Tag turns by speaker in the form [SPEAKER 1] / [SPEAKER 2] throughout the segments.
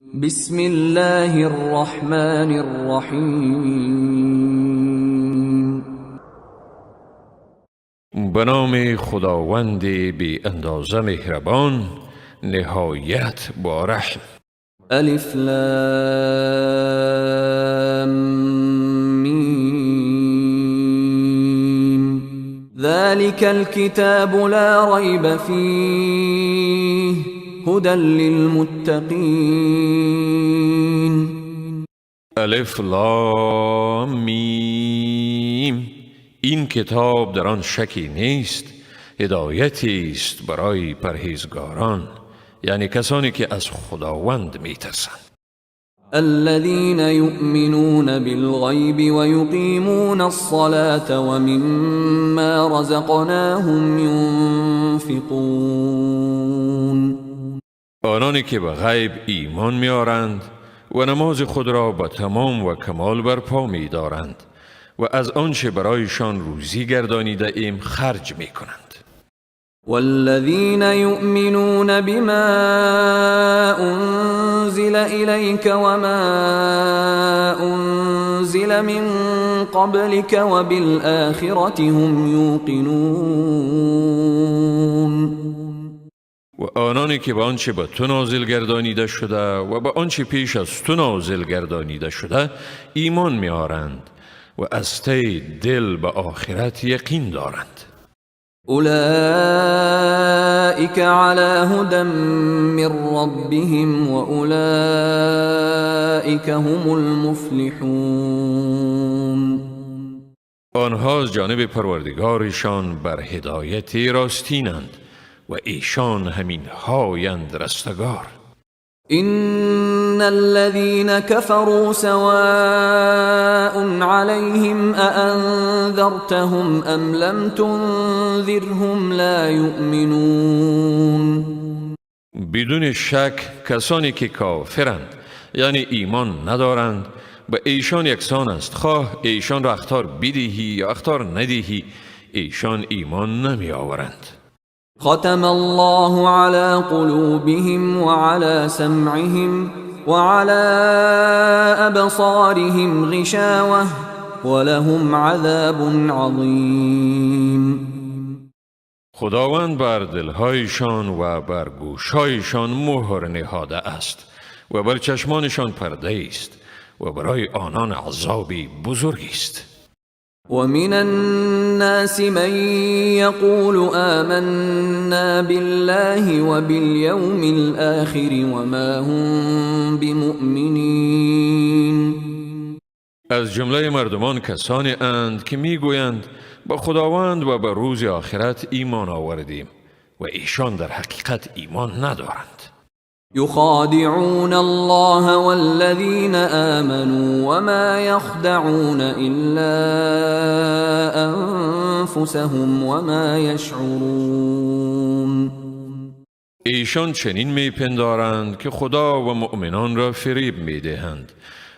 [SPEAKER 1] بسم الله الرحمن الرحیم.
[SPEAKER 2] به نام خداوند بی اندازه مهربان نهایت با رحم.
[SPEAKER 1] الف لام میم. ذلك الكتاب لا ريب فيه هدى للمتقین.
[SPEAKER 2] الف لام میم. این کتاب در آن شکی نیست، هدایتی است برای پرهیزگاران، یعنی کسانی که از خداوند میترسند.
[SPEAKER 1] الذين يؤمنون بالغيب ويقيمون الصلاة ومما رزقناهم ينفقون.
[SPEAKER 2] آنانی که به غیب ایمان میارند و نماز خود را به تمام و کمال برپا می‌دارند و از آنچه برایشان روزی گردانیده ایم خرج می‌کنند.
[SPEAKER 1] والذين يؤمنون بما أنزل إليك وما أنزل من قبلك وبالآخرة هم يوقنون.
[SPEAKER 2] و آنانی که به آنچه به تو نازل گردانیده شده و به آنچه پیش از تو نازل گردانیده شده ایمان می‌آورند و از ته دل به آخرت یقین دارند.
[SPEAKER 1] أولئك على هدى من ربهم وأولئك هم المفلحون.
[SPEAKER 2] آنها از جانب پروردگارشان بر هدایت راستینند و ایشان همین هایند رستگار.
[SPEAKER 1] إن الذين كفروا سواء عليهم أأنذرتهم أم لم تنذرهم لا يؤمنون.
[SPEAKER 2] بدون شک کسانی که کافرند یعنی ایمان ندارند به ایشان یکسان است، خواه ایشان را اخطار بدهی یا اخطار ندهی ایشان ایمان نمی آورند.
[SPEAKER 1] ختم الله على قلوبهم وعلى سمعهم وعلى أبصارهم غشاوة ولهم عذاب عظيم.
[SPEAKER 2] خداوند بر دلهایشان و بر گوشهایشان مهر نهاده است و بر چشمانشان پرده است و برای آنان عذابی بزرگی است.
[SPEAKER 1] ومن الناس من يقول آمنا بالله وباليوم الآخر وما هم بمؤمنين.
[SPEAKER 2] از جمله مردمان کسانی اند که میگویند با خداوند و به روز آخرت ایمان آوردیم و ایشان در حقیقت ایمان ندارند.
[SPEAKER 1] يخادعون الله والذين آمنوا وما يخدعون إلا أنفسهم وما يشعرون.
[SPEAKER 2] ایشان چنین میپندارند که خدا و مؤمنان را فریب میدهند،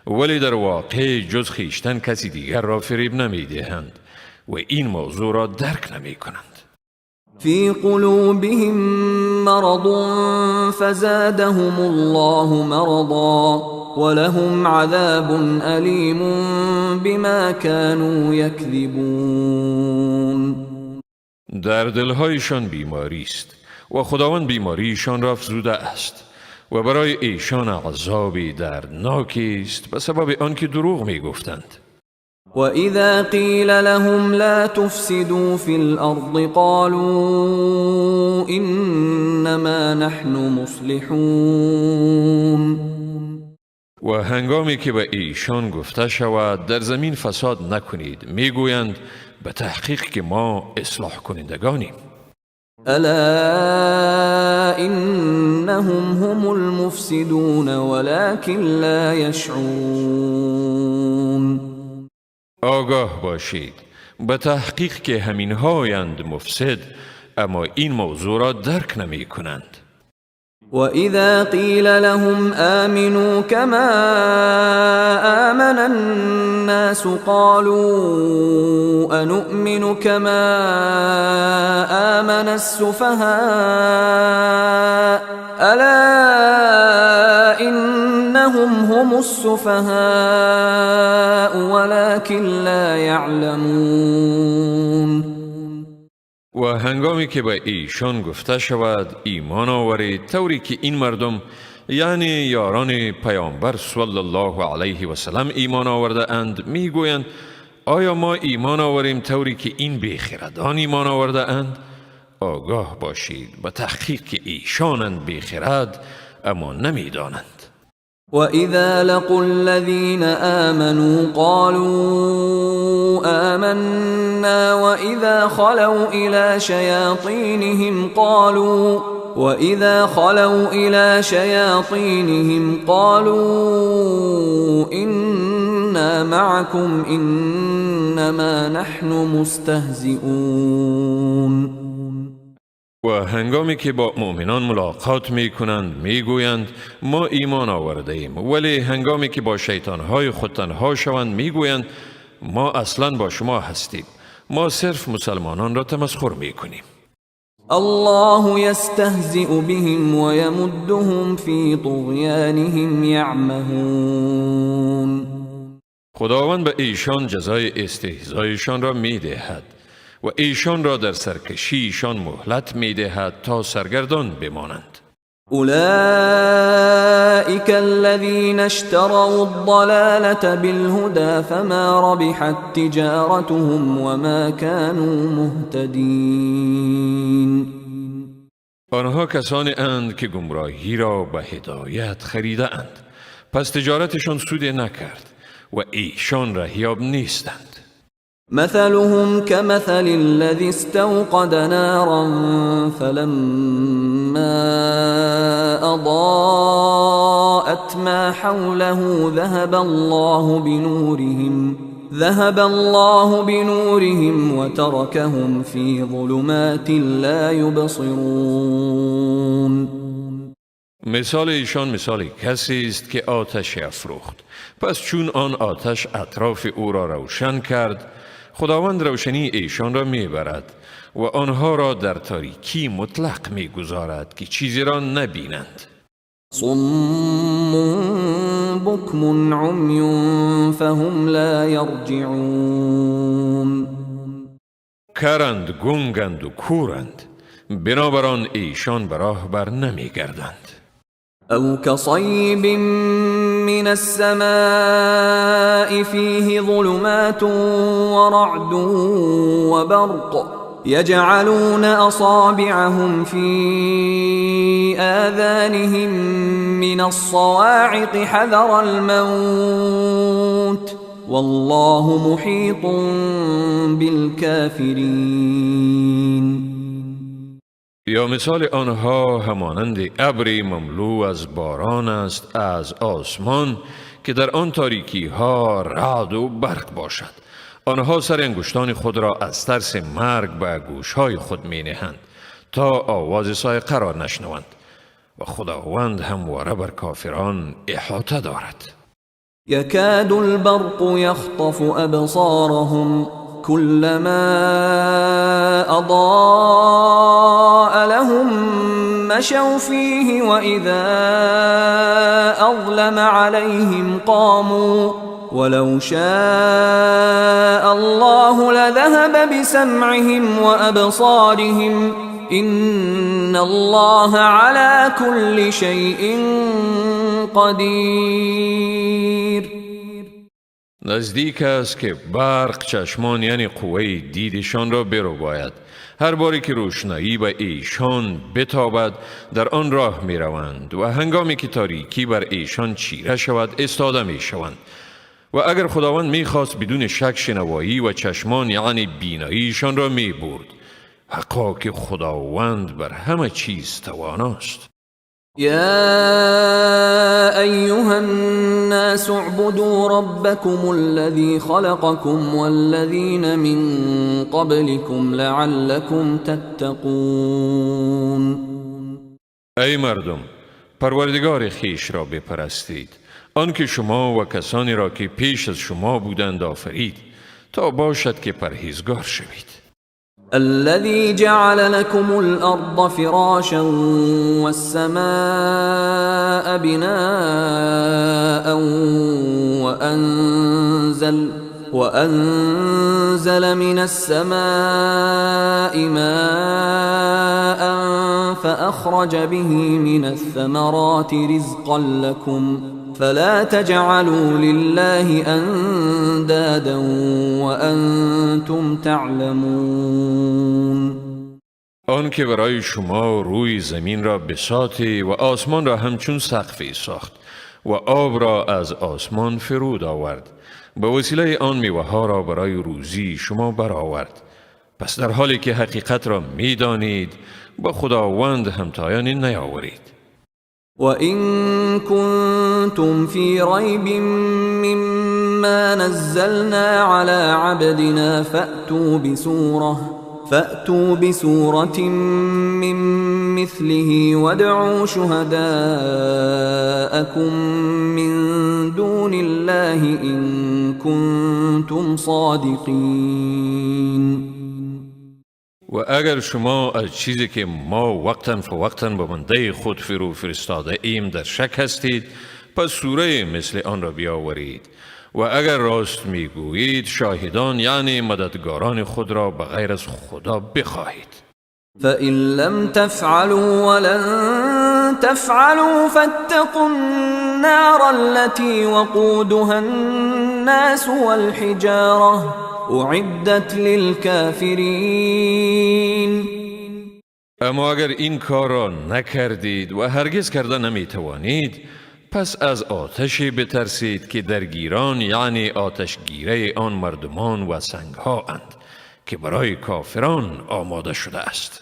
[SPEAKER 2] ولی در واقع جز خیشتن کسی دیگر را فریب نمیدهند و این موضوع را درک نمیکنند.
[SPEAKER 1] في قلوبهم مرض فزادهم الله مرضا ولهم عذاب أليم بما كانوا يكذبون. در
[SPEAKER 2] دلهایشان بیماری است و خداوند بیماریشان را افزوده است و برای ایشان عذابی دردناکی است به سبب آنکه دروغ میگفتند.
[SPEAKER 1] وَإِذَا قِيلَ لَهُمْ لَا تُفْسِدُوا فِي الْأَرْضِ قَالُوا إِنَّمَا نَحْنُ مُصْلِحُونَ.
[SPEAKER 2] و هنگامی که به ایشان گفته شود در زمین فساد نکنید میگویند به تحقیق که ما اصلاح کنندگانیم.
[SPEAKER 1] أَلَا إِنَّهُمْ هُمُ الْمُفْسِدُونَ وَلَكِنْ لَا يَشْعُرُونَ.
[SPEAKER 2] آگاه باشید به تحقیق که همین هایند مفسد، اما این موضوع را درک نمی کنند.
[SPEAKER 1] وَإِذَا قِيلَ لَهُمْ آمِنُوا كَمَا آمَنَ النَّاسُ قَالُوا أَنُؤْمِنُ كَمَا آمَنَ السُّفَهَاءُ أَلَا إِنَّ أنهم هم السفهاء ولكن لا يعلمون.
[SPEAKER 2] و هنگامی که به ایشان گفته شود ایمان آورید، طوری که این مردم یعنی یاران پیامبر صلی الله علیه و سلم ایمان آورده اند، می گویند آیا ما ایمان آوریم طوری که این بیخردان ایمان آورده اند؟ آگاه باشید به تحقیق که ایشانند بیخرد اما نمی دانند.
[SPEAKER 1] وَإِذَا لَقُوا الَّذِينَ آمَنُوا قَالُوا آمَنَّا وَإِذَا خَلَوْا إِلَى شَيَاطِينِهِمْ قَالُوا إِنَّا مَعَكُمْ إِنَّمَا نَحْنُ مُسْتَهْزِئُونَ.
[SPEAKER 2] و هنگامی که با مؤمنان ملاقات می کنند می گویند ما ایمان آورده ایم، ولی هنگامی که با شیطانهای خود تنها شوند می گویند ما اصلا با شما هستیم، ما صرف مسلمانان را تمسخر می کنیم.
[SPEAKER 1] الله يستهزئ بهم ويمدهم في طغيانهم يعمهون.
[SPEAKER 2] خداوند به ایشان جزای استهزایشان را می دهد و ایشان را در سرکشیشان مهلت می دهد تا سرگردان بمانند.
[SPEAKER 1] أولئك الذين اشتروا الضلالة بالهدى فما ربحت تجارتهم وما كانوا مهتدين.
[SPEAKER 2] آنها کسانی اند که گمراهی را به هدایت خریده اند، پس تجارتشان سود نکرد و ایشان رهیاب نیستند.
[SPEAKER 1] مثلهم كمثل الذي استوقد نارا فلما أضاءت ما حوله ذهب الله بنورهم وتركهم في ظلمات لا يبصرون.
[SPEAKER 2] مثال ایشان مثال کسی است که آتش افروخت، پس چون آن آتش اطراف او را روشن کرد، خداوند روشنی ایشان را میبرد و آنها را در تاریکی مطلق میگذارد که چیزی را نبینند.
[SPEAKER 1] صم بکم عمی فهم لا یرجعون.
[SPEAKER 2] کرند، گنگند و کورند، بنابراین ایشان به راه بر نمیگردند.
[SPEAKER 1] أو كصيب من السماء فيه ظلمات ورعد وبرق يجعلون أصابعهم في آذانهم من الصواعق حذر الموت والله محيط بالكافرين.
[SPEAKER 2] یا مثال آنها همانند ابری مملو از باران است از آسمان که در آن تاریکی ها رعد و برق باشد. آنها سر انگشتان خود را از ترس مرگ به گوشهای خود می نهند تا آواز صاعقه را نشنوند و خداوند همواره بر کافران احاطه دارد.
[SPEAKER 1] یکاد البرق یخطف ابصارهم كلما أضاء لهم مشوا فيه وإذا أظلم عليهم قاموا ولو شاء الله لذهب بسمعهم وأبصارهم إن الله على كل شيء قدير.
[SPEAKER 2] نزدیک است که برق چشمان یعنی قوه دیدشان را برو باید. هر باری که روشنایی به ایشان بتابد در آن راه می روند و هنگامی که تاریکی بر ایشان چیره شود استاده می شوند. و اگر خداوند می خواست بدون شک شنوایی و چشمان یعنی بیناییشان را می برد. حقا که خداوند بر همه چیز تواناست.
[SPEAKER 1] يا أيها الناس اعبدوا ربكم الذي خلقكم والذين من قبلكم لعلكم تتقون.
[SPEAKER 2] ای مردم، پروردگار خیش را بپرستید، آنکه شما و کسانی را که پیش از شما بودند آفرید تا باشد که پرهیزگار شوید.
[SPEAKER 1] الذي جعل لكم الأرض فراشا والسماء بناء وأنزل من السماء ماء فأخرج به من الثمرات رزقا لكم فلا تجعلوا لله أندادا وأنتم تعلمون.
[SPEAKER 2] آن که برای شما روی زمین را بساطی و آسمان را همچون سقفی ساخت و آب را از آسمان فرود آورد، به وسیله آن میوه‌ها را برای روزی شما برآورد. پس در حالی که حقیقت را می‌دانید با خداوند همتایانی نیاورید.
[SPEAKER 1] وَإِن كُنتُمْ فِي رَيْبٍ مِّمَّا نَزَّلْنَا عَلَى عَبْدِنَا فَأْتُوا بِسُورَةٍ مِّن مِّثْلِهِ وَادْعُوا شُهَدَاءَكُم مِّن دُونِ اللَّهِ إِن كُنتُمْ صَادِقِينَ.
[SPEAKER 2] و اگر شما از چیزی که ما وقتاً فوقتاً به بنده خود فرستاده ایم در شک هستید، پس سوره مثل آن را بیاورید. و اگر راست میگویید شاهدان یعنی مددگاران خود را به غیر از خدا بخواهید.
[SPEAKER 1] فَإِن لَّمْ تَفْعَلُوا وَلَن تَفْعَلُوا فَاتَّقُوا النَّارَ الَّتِي وَقُودُهَا النَّاسُ وَالْحِجَارَةُ اعدت للکافرین.
[SPEAKER 2] اما اگر این کار را نکردید و هرگز کرده نمیتوانید، پس از آتشی بترسید که درگیران یعنی آتشگیره آن مردمان و سنگها اند که برای کافران آماده شده است.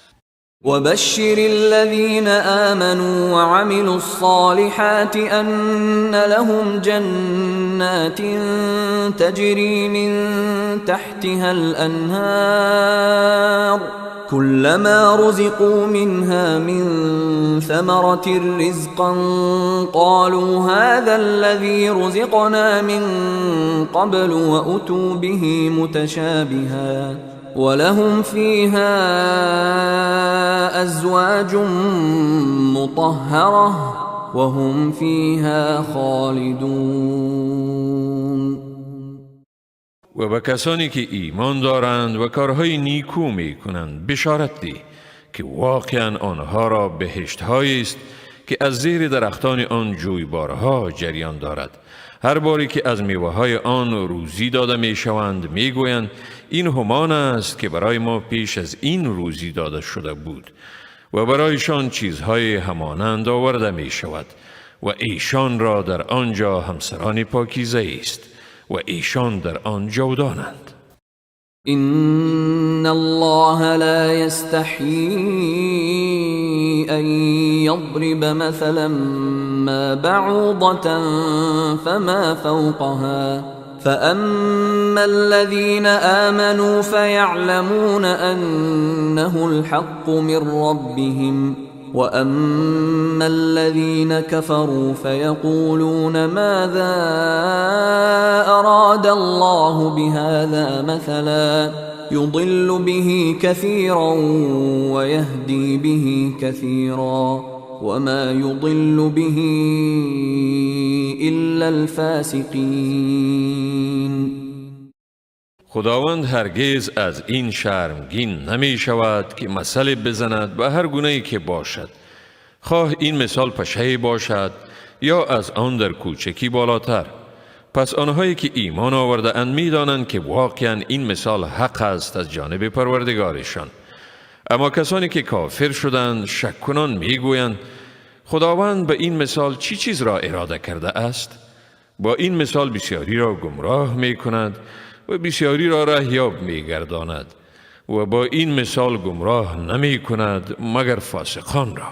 [SPEAKER 1] وبشر الذين آمنوا وعملوا الصالحات أن لهم جنات تجري من تحتها الأنهار كلما رزقوا منها من ثمرة رزقا قالوا هذا الذي رزقنا من قبل وأتوا به متشابها ولهم فيها أزواج مطهرة وهم فيها خالدون.
[SPEAKER 2] و به کسانی که ایمان دارند و کارهای نیکو می کنند بشارت دی که واقعا آنها را بهشت‌هایی است که از زیر درختان آن جویبارها جریان دارد. هر باری که از میوه‌های آن روزی داده می‌شوند میگویند این همان است که برای ما پیش از این روزی داده شده بود و برایشان چیزهای همانند آورده می‌شود و ایشان را در آنجا همسران پاکیزه است و ایشان در آن جاودانند.
[SPEAKER 1] إن الله لا يستحيي أن يضرب مثلا ما بعوضة فما فوقها فأما الذين آمنوا فيعلمون أنه الحق من ربهم وأما الذين كفروا فيقولون ماذا أراد الله بهذا مثلا يضل به كثيرا ويهدي به كثيرا وما يضل به إلا الفاسقين.
[SPEAKER 2] خداوند هرگز از این شرمگین نمی شود که مثل بزند به هر گونه‌ای که باشد، خواه این مثال پشه باشد یا از آن در کوچکی بالاتر. پس آنهایی که ایمان آورده اند می دانند که واقعا این مثال حق است از جانب پروردگارشان. اما کسانی که کافر شدند شک کنان می گویند خداوند به این مثال چی چیز را اراده کرده است؟ با این مثال بسیاری را گمراه می کند و بسیاری را رهیاب می گرداند و با این مثال گمراه نمی کند مگر فاسقان را.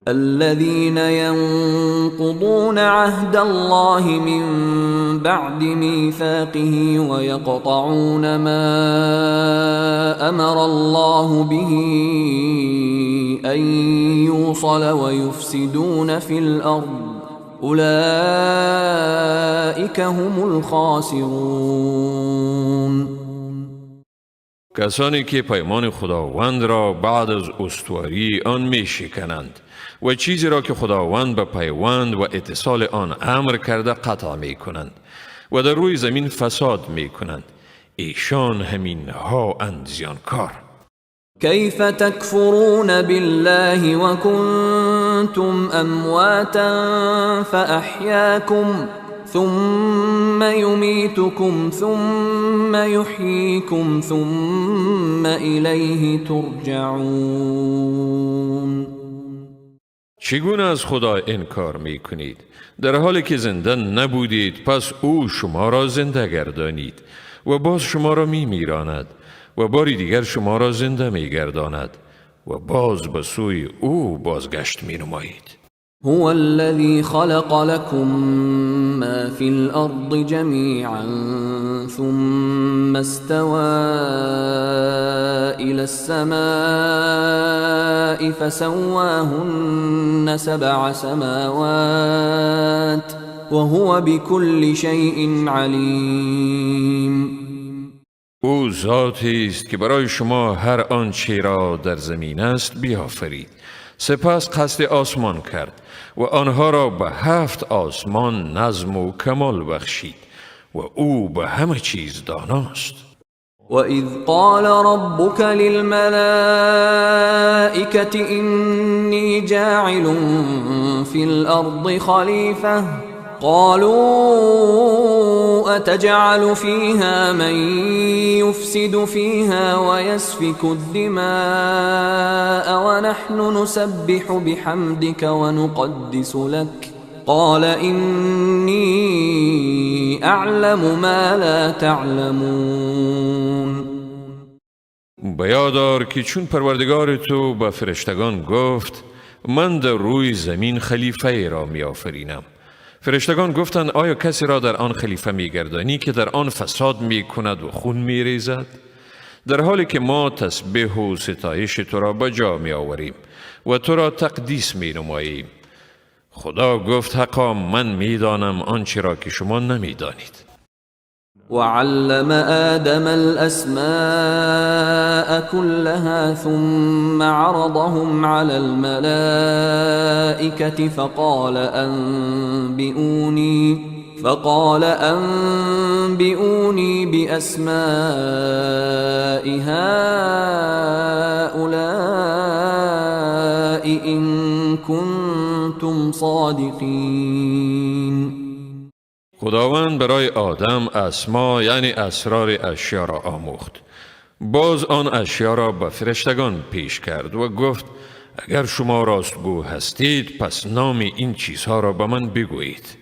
[SPEAKER 1] الذين ينقضون عهد الله من بعد ميثاقه ويقطعون ما أمر الله به أن يوصل ويفسدون في الأرض اولئک هم الخاسرون.
[SPEAKER 2] کسانی که پیمان خداوند را بعد از استواری آن می شکنند و چیزی را که خداوند به پیوند و اتصال آن امر کرده قطع می کنند و در روی زمین فساد می کنند. ایشان همین ها اند زیانکار.
[SPEAKER 1] كيف تكفرون بالله وكنتم أمواتا فأحياكم ثم يميتكم ثم يحييكم ثم إليه ترجعون.
[SPEAKER 2] چگونه از خدا انکار می کنید در حالی که زنده نبودید؟ پس او شما را زنده گردانید و باز شما را می میراند و باری دیگر شما را زنده می گرداند و باز به سوی او بازگشت می نمایید.
[SPEAKER 1] هو الذي خلق لكم ما في الأرض جميعا ثم استوى إلى السماء فسواهن 7 سماوات وهو بكل شيء عليم.
[SPEAKER 2] او ذاتی است که برای شما هر آنچه را در زمین است بیافرید، سپس قصد آسمان کرد و آنها را به 7 آسمان نظم و کمال بخشید و او به همه چیز داناست.
[SPEAKER 1] وَإِذْ قَالَ رَبُّكَ لِلْمَلَائِكَةِ إِنِّي جَاعِلٌ فِي الْأَرْضِ خَلِيفَةً قالوا أتجعل فيها من يفسد فيها ويسفك الدماء ونحن نسبح بحمدك ونقدس لك قال إني أعلم ما لا تعلمون.
[SPEAKER 2] بیادار که چون پروردگار تو به فرشتگان گفت من در روی زمین خلیفه را می آفرینم. فرشتگان گفتند آیا کسی را در آن خلیفه میگردانی که در آن فساد میکند و خون میریزد؟ در حالی که ما تسبیح و ستایش تو را به جا می آوریم و تو را تقدیس می نماییم. خدا گفت حقا من میدانم آنچه را که شما نمیدانید.
[SPEAKER 1] وعلم آدم الأسماء كلها ثم عرضهم على الملائكة فقال أنبئوني بأسماء هؤلاء إن كنتم صادقين.
[SPEAKER 2] خداوند برای آدم اسما یعنی اسرار اشیا را آموخت. باز آن اشیا را به فرشتگان پیش کرد و گفت اگر شما راستگو هستید پس نام این چیزها را به من بگویید.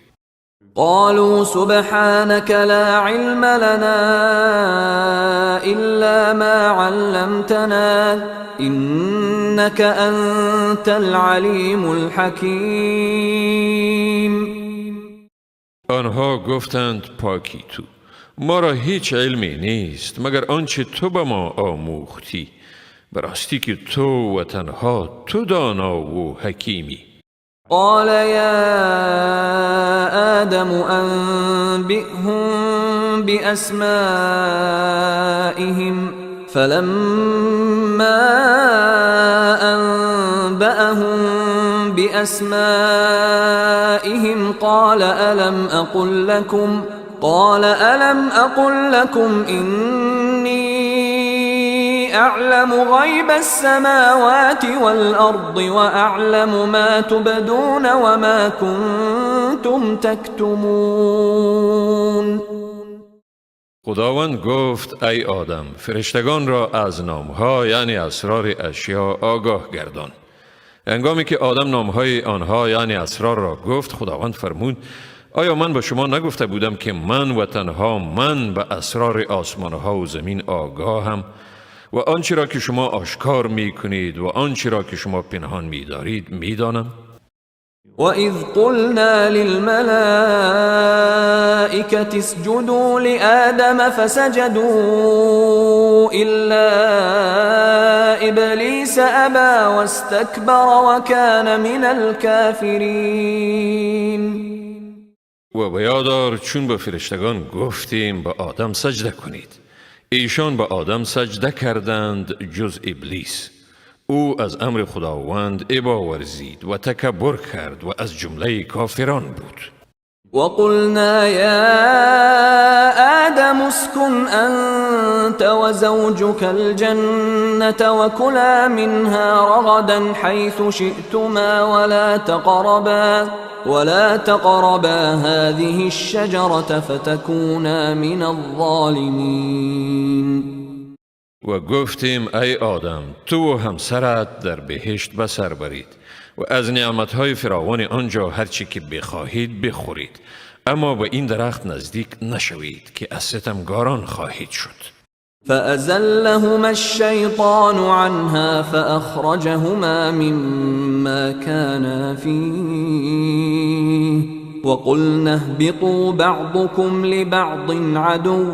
[SPEAKER 1] قالوا سبحانك لا علم لنا إلا ما علمتنا إنك أنت العليم الحكيم.
[SPEAKER 2] آنها گفتند پاکی تو، ما را هیچ علمی نیست مگر آنچه تو به ما آموختی، براستی که تو و تنها تو دانا و حکیمی.
[SPEAKER 1] قال يا آدم أنبئهم بأسمائهم فلما أنبأهم بأسمائهم قال ألم أقل لكم إني أعلم غيب السماوات والأرض وأعلم ما تبدون وما كنتم تكتمون.
[SPEAKER 2] خداوند گفت ای آدم فرشتگان را از نامها یعنی اسرار اشیا آگاه گردان. هنگامی که آدم نامهای آنها یعنی اسرار را گفت خداوند فرمود آیا من به شما نگفته بودم که من و تنها من به اسرار آسمانها و زمین آگاهم و آنچه را که شما آشکار می کنید و آنچه را که شما پنهان می دارید می دانم؟
[SPEAKER 1] وَإِذْ قُلْنَا لِلْمَلَائِكَةِ اسْجُدُوا لِآدَمَ فَسَجَدُوا إِلَّا إِبْلِيسَ أَبَى وَاسْتَكْبَرَ وَكَانَ مِنَ الْكَافِرِينَ.
[SPEAKER 2] و بیادار چون به فرشتگان گفتیم به آدم سجده کنید، ایشان به آدم سجده کردند جز ابلیس. او از امر خداوند ابا ورزید و تکبر کرد و از جمله کافران بود.
[SPEAKER 1] وقلنا يا آدم اسكن أنت وزوجك الجنة وكلا منها رغدا حيث شئتما ولا تقربا هذه الشجرة فتكونا من الظالمين.
[SPEAKER 2] و گفتیم ای آدم تو و همسرت در بهشت بسر برید و از نعمتهای فراوان آنجا هرچی که بخواهید بخورید، اما به این درخت نزدیک نشوید که از ستمگاران خواهید شد.
[SPEAKER 1] فأزلهما الشيطان عنها فأخرجهما مما كانا فيه وقلنا اهبطوا بعضكم لبعض عدو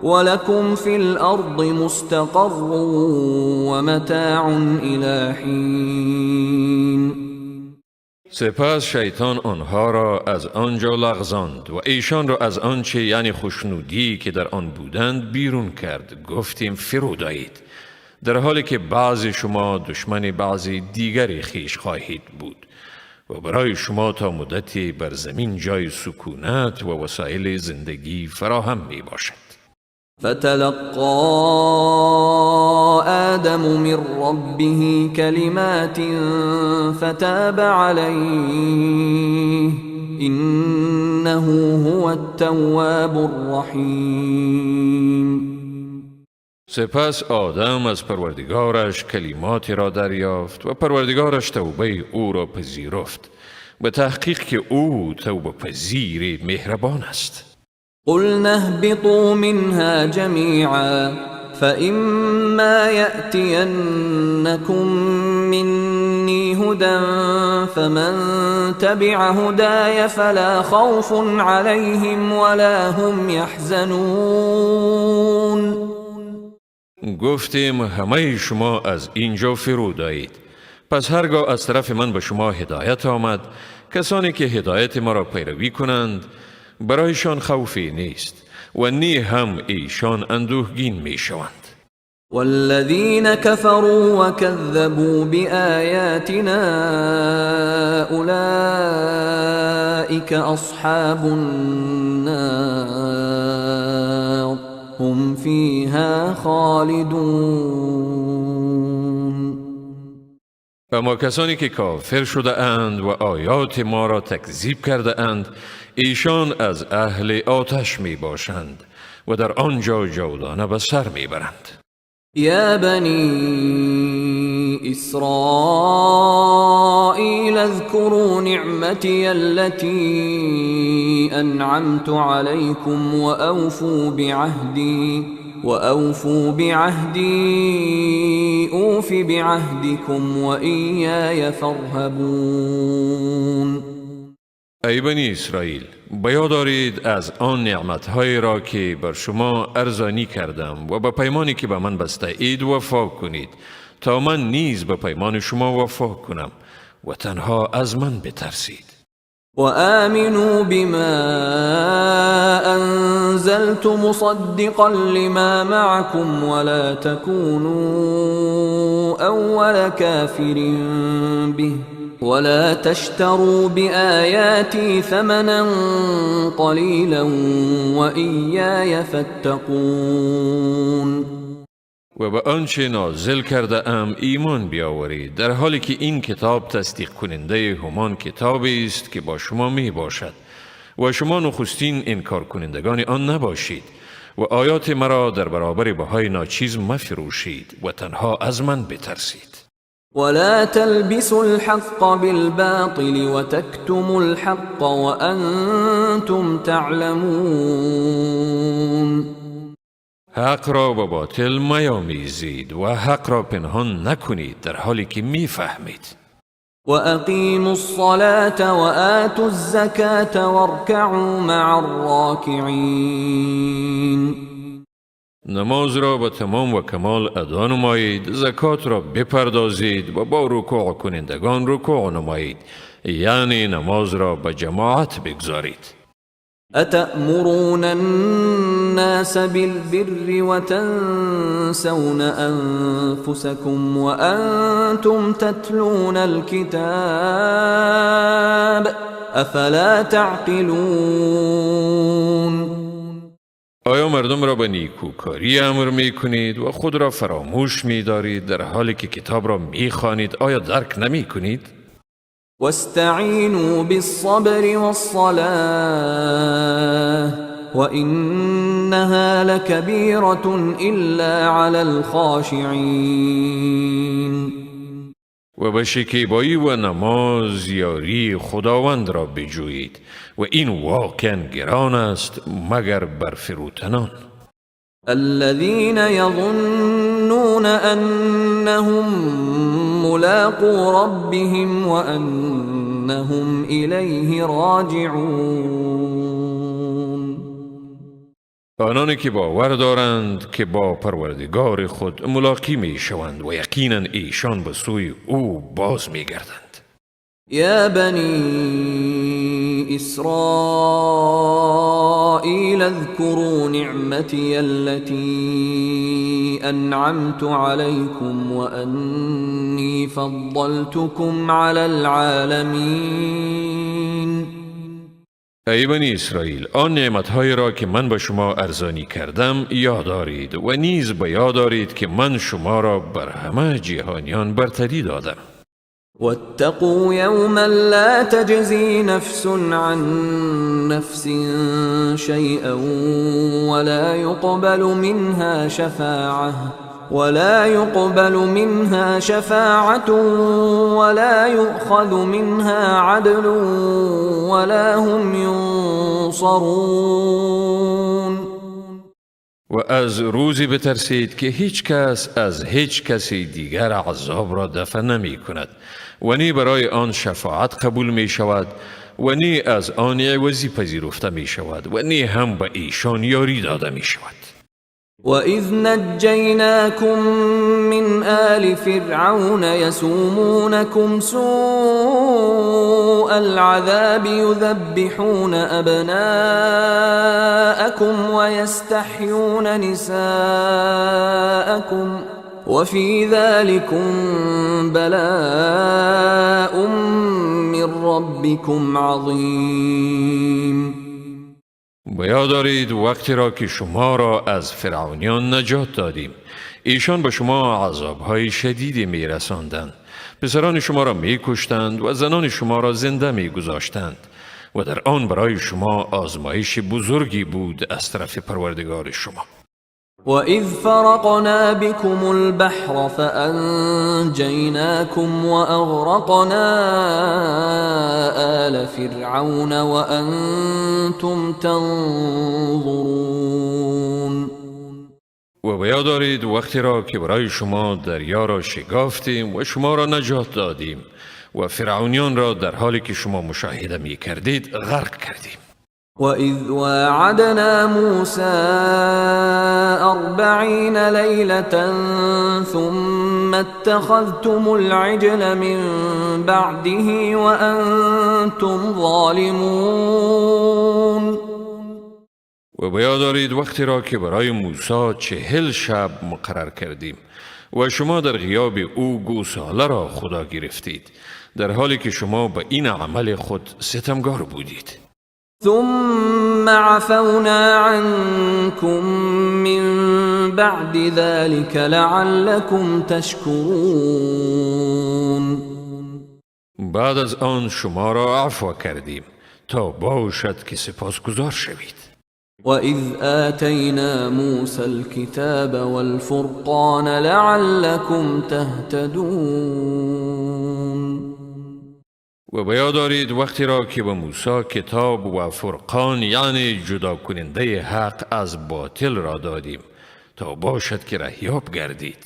[SPEAKER 1] ولكم في الأرض مستقر ومتاع إلى حين.
[SPEAKER 2] سپس شیطان آنها را از آنجا لغزاند و ایشان را از آنچه یعنی خوشنودی که در آن بودند بیرون کرد. گفتیم فرود آیید، در حالی که بعضی شما دشمن بعضی دیگری خیش خواهید بود و برای شما تا مدتی بر زمین جای سکونت و وسایل زندگی فراهم می باشد.
[SPEAKER 1] فتلقى آدم من ربه كلمات فتاب عليه إنه هو التواب الرحيم.
[SPEAKER 2] سپس آدم از پروردگارش کلماتی را دریافت و پروردگارش توبه او را پذیرفت، به تحقیق که او توبه پذیر مهربان است.
[SPEAKER 1] قلنا اهبطوا منها جميعا فإما يأتينكم مني هدى فمن تبع هداي فلا خوف عليهم ولا هم يحزنون.
[SPEAKER 2] گفتیم همه شما از اینجا فرود آیید، پس هرگاه از طرف من به شما هدایت آمد، کسانی که هدایت ما را پیروی کنند برایشان خوفی نیست و نی هم ایشان اندوهگین می شوند.
[SPEAKER 1] والذين كفروا وكذبوا بآياتنا أولئك أصحاب النار هم فيها خالدون.
[SPEAKER 2] اما کسانی که کافر شده اند و آیات ما را تکذیب کرده اند، ایشان از اهل آتش می باشند و در آنجا جاودانه به سر می برند.
[SPEAKER 1] يا بني إسرائيل اذكروا نعمتي التي أنعمت عليكم وأوفوا بعهدي أوف بعهدكم وإياي فارهبون.
[SPEAKER 2] ای بنی اسرائیل، بیاد دارید از آن نعمت‌هایی را که بر شما ارزانی کردم و به پیمانی که به من بسته اید وفا کنید تا من نیز به پیمان شما وفا کنم و تنها از من بترسید.
[SPEAKER 1] وآمنوا بما أنزلت مصدقا لما معكم ولا تكونوا أول كافر به ولا تشتروا بآياتي ثمنا قليلا وإياي فاتقون.
[SPEAKER 2] و به آنچه نازل کرده ام ایمان بیاورید، در حالی که این کتاب تصدیق کننده همان کتابی است که با شما می باشد و شما نخستین انکار کنندگان آن نباشید و آیات مرا در برابر بهای ناچیز مفروشید و تنها از من بترسید.
[SPEAKER 1] ولا تلبسوا الحق بالباطل وتكتموا الحق وأنتم تعلمون.
[SPEAKER 2] حق را با باطل میامیزید و حق را پنهان نکنید در حالی که میفهمید.
[SPEAKER 1] وأقيموا الصلاة وآتوا الزكاة واركعوا مع الراكعين.
[SPEAKER 2] نماز را به تمام و کمال ادا نمایید، زکات را بپردازید و با رکوع کنندگان رکوع نمایید، یعنی نماز را به جماعت بگذارید.
[SPEAKER 1] أتأمرون الناس بالبر وتنسون أنفسكم وأنتم تتلون الكتاب افلا تعقلون.
[SPEAKER 2] آیا مردم را به نیکوکاری امر می کنید و خود را فراموش می دارید در حالی که کتاب را می خوانید؟ آیا درک نمی کنید؟
[SPEAKER 1] واستعینوا بالصبر والصلاة وإنها لكبيرة إلا على الخاشعين.
[SPEAKER 2] و به شکیبایی و نماز یاری خداوند را بجویید و این واقعا گران است مگر بر فروتنان.
[SPEAKER 1] الذين يظنون أنهم ملاقو ربهم وأنهم إليه راجعون.
[SPEAKER 2] آنانی که باور دارند که با پروردگار خود ملاقی می شوند و یقینا ایشان به سوی او باز می گردند.
[SPEAKER 1] يا بني إسرائيل اذكروا نعمتي التي أنعمت عليكم وأني فضلتكم على العالمين.
[SPEAKER 2] ای بنی اسرائیل، آن نعمت‌های را که من به شما ارزانی کردم یاد دارید و نیز به یاد دارید که من شما را بر همه جهانیان برتری دادم.
[SPEAKER 1] واتقوا يوما لا تجزي نفس عن نفس شيئا ولا يقبل منها شفاعة ولا يؤخذ منها عدل ولا هم ينصرون.
[SPEAKER 2] و از روزی بترسید که هیچ کس از هیچ کسی دیگر عذاب را دفع نمی کند و نی برای آن شفاعت قبول می شود و نی از آن عوضی پذیرفته می شود و نی هم به ایشان یاری داده می شود.
[SPEAKER 1] وَإِذْ نَجَّيْنَاكُمْ مِنْ آلِ فِرْعَوْنَ يَسُومُونَكُمْ سُوءَ الْعَذَابِ يُذَبِّحُونَ أَبْنَاءَكُمْ وَيَسْتَحْيُونَ نِسَاءَكُمْ وَفِي ذَلِكُمْ بَلَاءٌ مِّن رَّبِّكُمْ عَظِيمٌ.
[SPEAKER 2] بیاد دارید وقتی را که شما را از فرعونیان نجات دادیم. ایشان به شما عذابهای شدیدی می رساندند. پسران شما را می کشتند و زنان شما را زنده می گذاشتند و در آن برای شما آزمایش بزرگی بود از طرف پروردگار شما.
[SPEAKER 1] وَإِذْ فَرَقْنَا بِكُمُ الْبَحْرَ فَأَنْجَيْنَاكُمْ وَأَغْرَقْنَا آلَ فِرْعَوْنَ وَأَنْتُمْ تَنْظُرُونَ.
[SPEAKER 2] و بیاد دارید وقتی را که برای شما دریا را شکافتیم و شما را نجات دادیم و فرعونیان را در حالی که شما مشاهده می کردید غرق کردیم.
[SPEAKER 1] وَإِذْ وَاعَدْنَا مُوسَىٰ 40 لَيْلَةً ثُمَّ اتَّخَذْتُمُ الْعِجْلَ مِن بَعْدِهِ وَأَنْتُمْ ظَالِمُونَ.
[SPEAKER 2] و بیاد دارید وقتی را که برای موسی 40 شب مقرر کردیم و شما در غیاب او گوساله را خدا گرفتید در حالی که شما به این عمل خود ستمگار بودید.
[SPEAKER 1] ثم عفونا عنكم من بعد ذلك لعلكم تشكرون.
[SPEAKER 2] بعد از آن شما را عفو کردیم تا باشد که سپاسگزار شوید.
[SPEAKER 1] وَإِذْ آتَيْنَا مُوسَى الْكِتَابَ وَالْفُرْقَانَ لَعَلَّكُمْ تَهْتَدُونَ.
[SPEAKER 2] و بیاد دارید وقتی را که به موسی کتاب و فرقان یعنی جدا کننده حق از باطل را دادیم تا باشد که رهیاب گردید.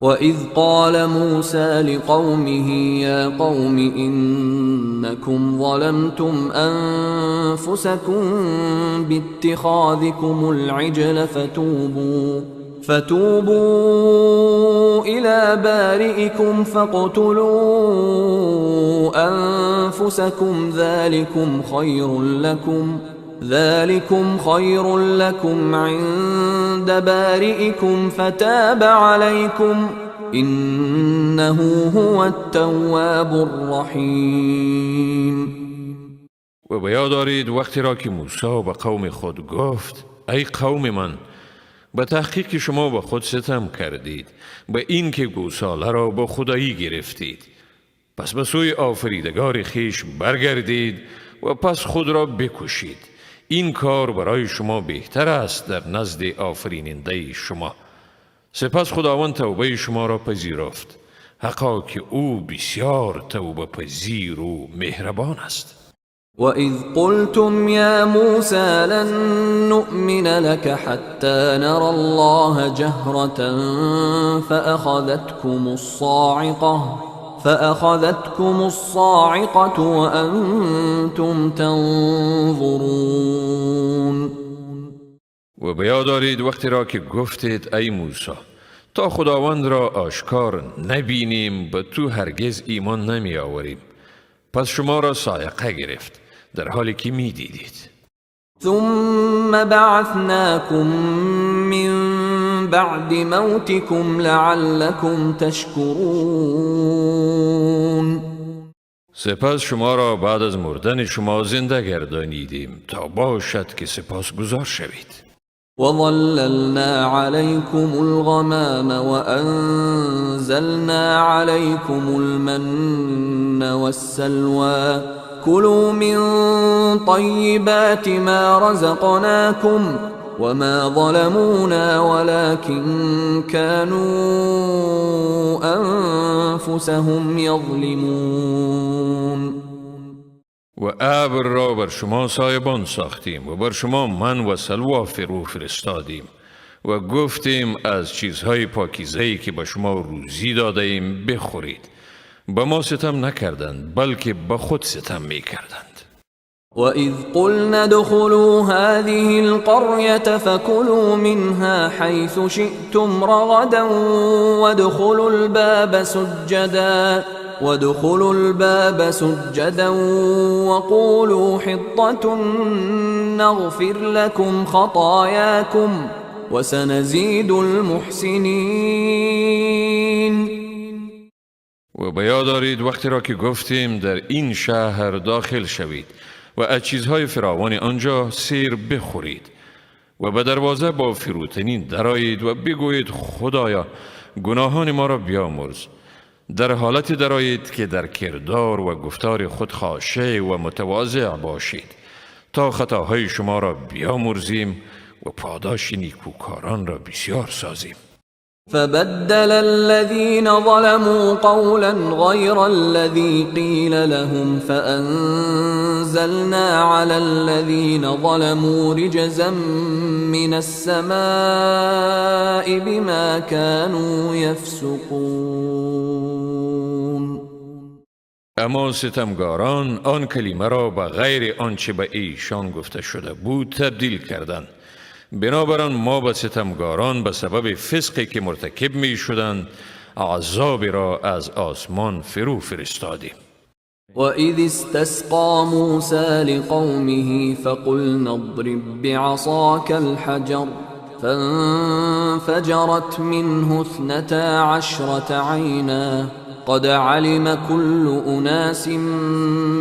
[SPEAKER 1] وَإِذْ قَالَ مُوسَى لِقَوْمِهِ يَا قَوْمِ إِنَّكُمْ ظَلَمْتُمْ أَنفُسَكُمْ بِاتِّخَاذِكُمُ الْعِجْلَ فتوبوا إلى بارئكم فاقتلوا أنفسكم ذلكم خير لكم عند بارئكم فتاب عليكم إنه هو التواب الرحيم.
[SPEAKER 2] و به یاد دارید وقتی را که موسی به قوم خود گفت ای قوم من، به تحقیق شما به خود ستم کردید به این که گوساله را به خدایی گرفتید، پس به سوی آفریدگار خیش برگردید و پس خود را بکشید. این کار برای شما بهتر است در نزد آفریننده شما. سپس خداوند توبه شما را پذیرفت، حقا که او بسیار توبه پذیر و مهربان است.
[SPEAKER 1] وَإِذْ قُلْتُمْ يَا مُوسَى لَن نُّؤْمِنَ لَكَ حَتَّى نَرَى اللَّهَ جَهْرَةً فَأَخَذَتْكُمُ الصَّاعِقَةُ وَأَنْتُمْ تَنظُرُونَ.
[SPEAKER 2] و به یاد دارید وقتی را که گفتید ای موسی، تا خداوند را آشکار نبینیم به تو هرگز ایمان نمی آوریم. پس شما را صاعقه گرفت در حالی که می دیدید.
[SPEAKER 1] ثم بعثناكم من بعد موتكم لعلكم تشكرون.
[SPEAKER 2] سپس شما را بعد از مردن شما زنده گردانیدیم تا باشد که سپاسگزار شوید.
[SPEAKER 1] وظللنا عليكم الغمام وأنزلنا عليكم المن والسلوى كلوا من طيبات ما رزقناكم وما ظلمونا ولكن كانوا أنفسهم يظلمون.
[SPEAKER 2] و ابر را بر شما سایبان ساختیم و بر شما من و سلوا فرو فرستادیم و گفتیم از چیزهای پاکیزه‌ای که به شما روزی داده ایم بخورید. به ما ستم نکردند بلکه به خود ستم می کردند.
[SPEAKER 1] وَإِذْ قُلْنَا ادْخُلُوا هَذِهِ الْقَرْيَةَ فَكُلُوا مِنْهَا حَيْثُ شِئْتُمْ رَغَدًا وَادْخُلُوا الْبَابَ سُجَّدًا وَقُولُوا حِطَّةٌ نَغْفِرْ لَكُمْ خَطَايَاكُمْ وَسَنَزِيدُ الْمُحْسِنِينَ.
[SPEAKER 2] و به یاد دارید وقتی را که گفتیم در این شهر داخل شوید و از چیزهای فراوان آنجا سیر بخورید و به دروازه با فروتنی درآیید و بگویید خدایا گناهان ما را بیامرز، در حالت درآیید که در کردار و گفتار خود خاشع و متواضع باشید تا خطاهای شما را بیامرزیم و پاداش نیکوکاران را بسیار سازیم.
[SPEAKER 1] فبدل الذين ظلموا قولا غير الذي قيل لهم فأنزلنا على الذين ظلموا رجزا من السماء بما كانوا يفسقون.
[SPEAKER 2] اما ستمگاران آن کلمه را به غیر آنچه به ایشان گفته شده بود تبدیل کردند. بنابراین ما به ستمگاران به سبب فسقی که مرتکب می شدند عذاب را از آسمان فرو فرستادیم.
[SPEAKER 1] وَإِذِ اسْتَسْقَى مُوسَى لِقَوْمِهِ فَقُلْنَا اضْرِب بِّعَصَاكَ الْحَجَرَ فَانفَجَرَتْ مِنْهُ 12 عَيْنًا قَدْ عَلِمَ كُلُّ أُنَاسٍ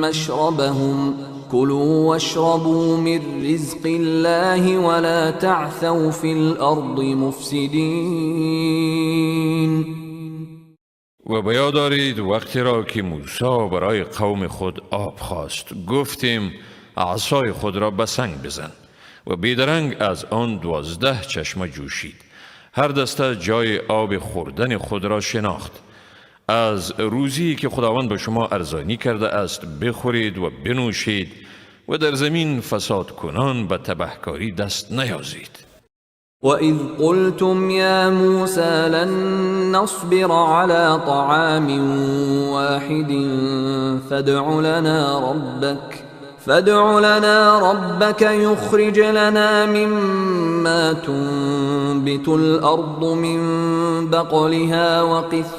[SPEAKER 1] مَّشْرَبَهُمْ كُلُوا وَاشْرَبُوا مِنْ رِزْقِ اللَّهِ وَلَا تَعْثَوْا فِي الْأَرْضِ مُفْسِدِينَ.
[SPEAKER 2] و به یاد دارید وقتی را که موسی برای قوم خود آب خواست گفتیم عصای خود را به سنگ بزن و بیدرنگ از آن 12 چشمه جوشید. هر دسته جای آب خوردن خود را شناخت. از روزی که خداوند به شما ارزانی کرده است بخورید و بنوشید و در زمین فساد کنان به تبهکاری دست نیازید.
[SPEAKER 1] وَإِذْ قُلْتُمْ يَا مُوسَى لَن نَّصْبِرَ عَلَى طَعَامٍ وَاحِدٍ فادع لنا ربك يخرج لنا مما تنبت الأرض من بقلها وقثائها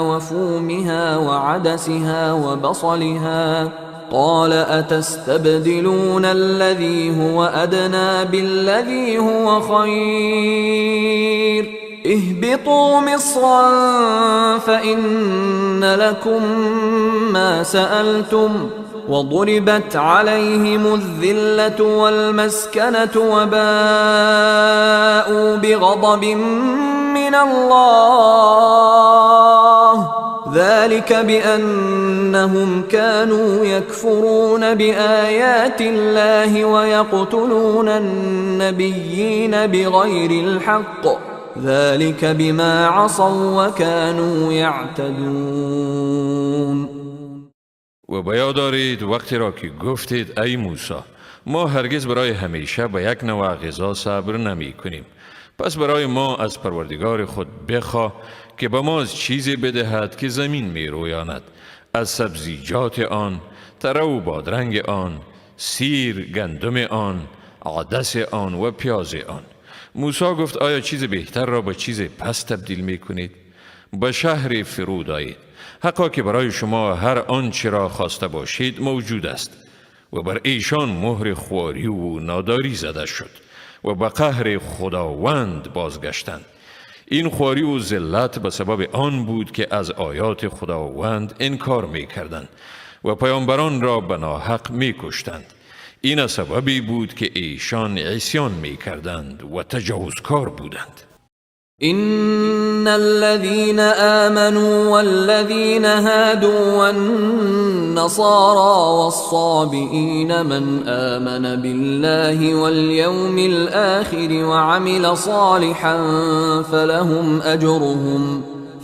[SPEAKER 1] وفومها وعدسها وبصلها قال أتستبدلون الذي هو أدنى بالذي هو خير اهبطوا مصرا فإن لكم ما سألتم وضربت عليهم الذلة والمسكنة وباءوا بغضب من الله ذلك بأنهم كانوا يكفرون بآيات الله ويقتلون النبيين بغير الحق ذلك بما عصوا وكانوا يعتدون.
[SPEAKER 2] و بیاد دارید وقتی را که گفتید ای موسی ما هرگز برای همیشه به یک نوع غذا صبر نمی کنیم، پس برای ما از پروردگار خود بخواه که به ما از چیزی بدهد که زمین می رویاند، از سبزیجات آن، تره و بادرنگ آن، سیر، گندم آن، عدس آن و پیاز آن. موسی گفت آیا چیز بهتر را به چیز پس تبدیل می کنید؟ به شهر فرود آیید، حقا که برای شما هر آنچه را خواسته باشید موجود است. و بر ایشان مهر خواری و ناداری زده شد و به قهر خداوند بازگشتند. این خواری و ذلت به سبب آن بود که از آیات خداوند انکار می کردند و پیامبران را به ناحق می کشتند. این سببی بود که ایشان عصیان می کردند و تجاوزکار بودند.
[SPEAKER 1] إن الذين آمنوا والذين هادوا والنصارى والصابئين من آمن بالله واليوم الآخر وعمل صالحا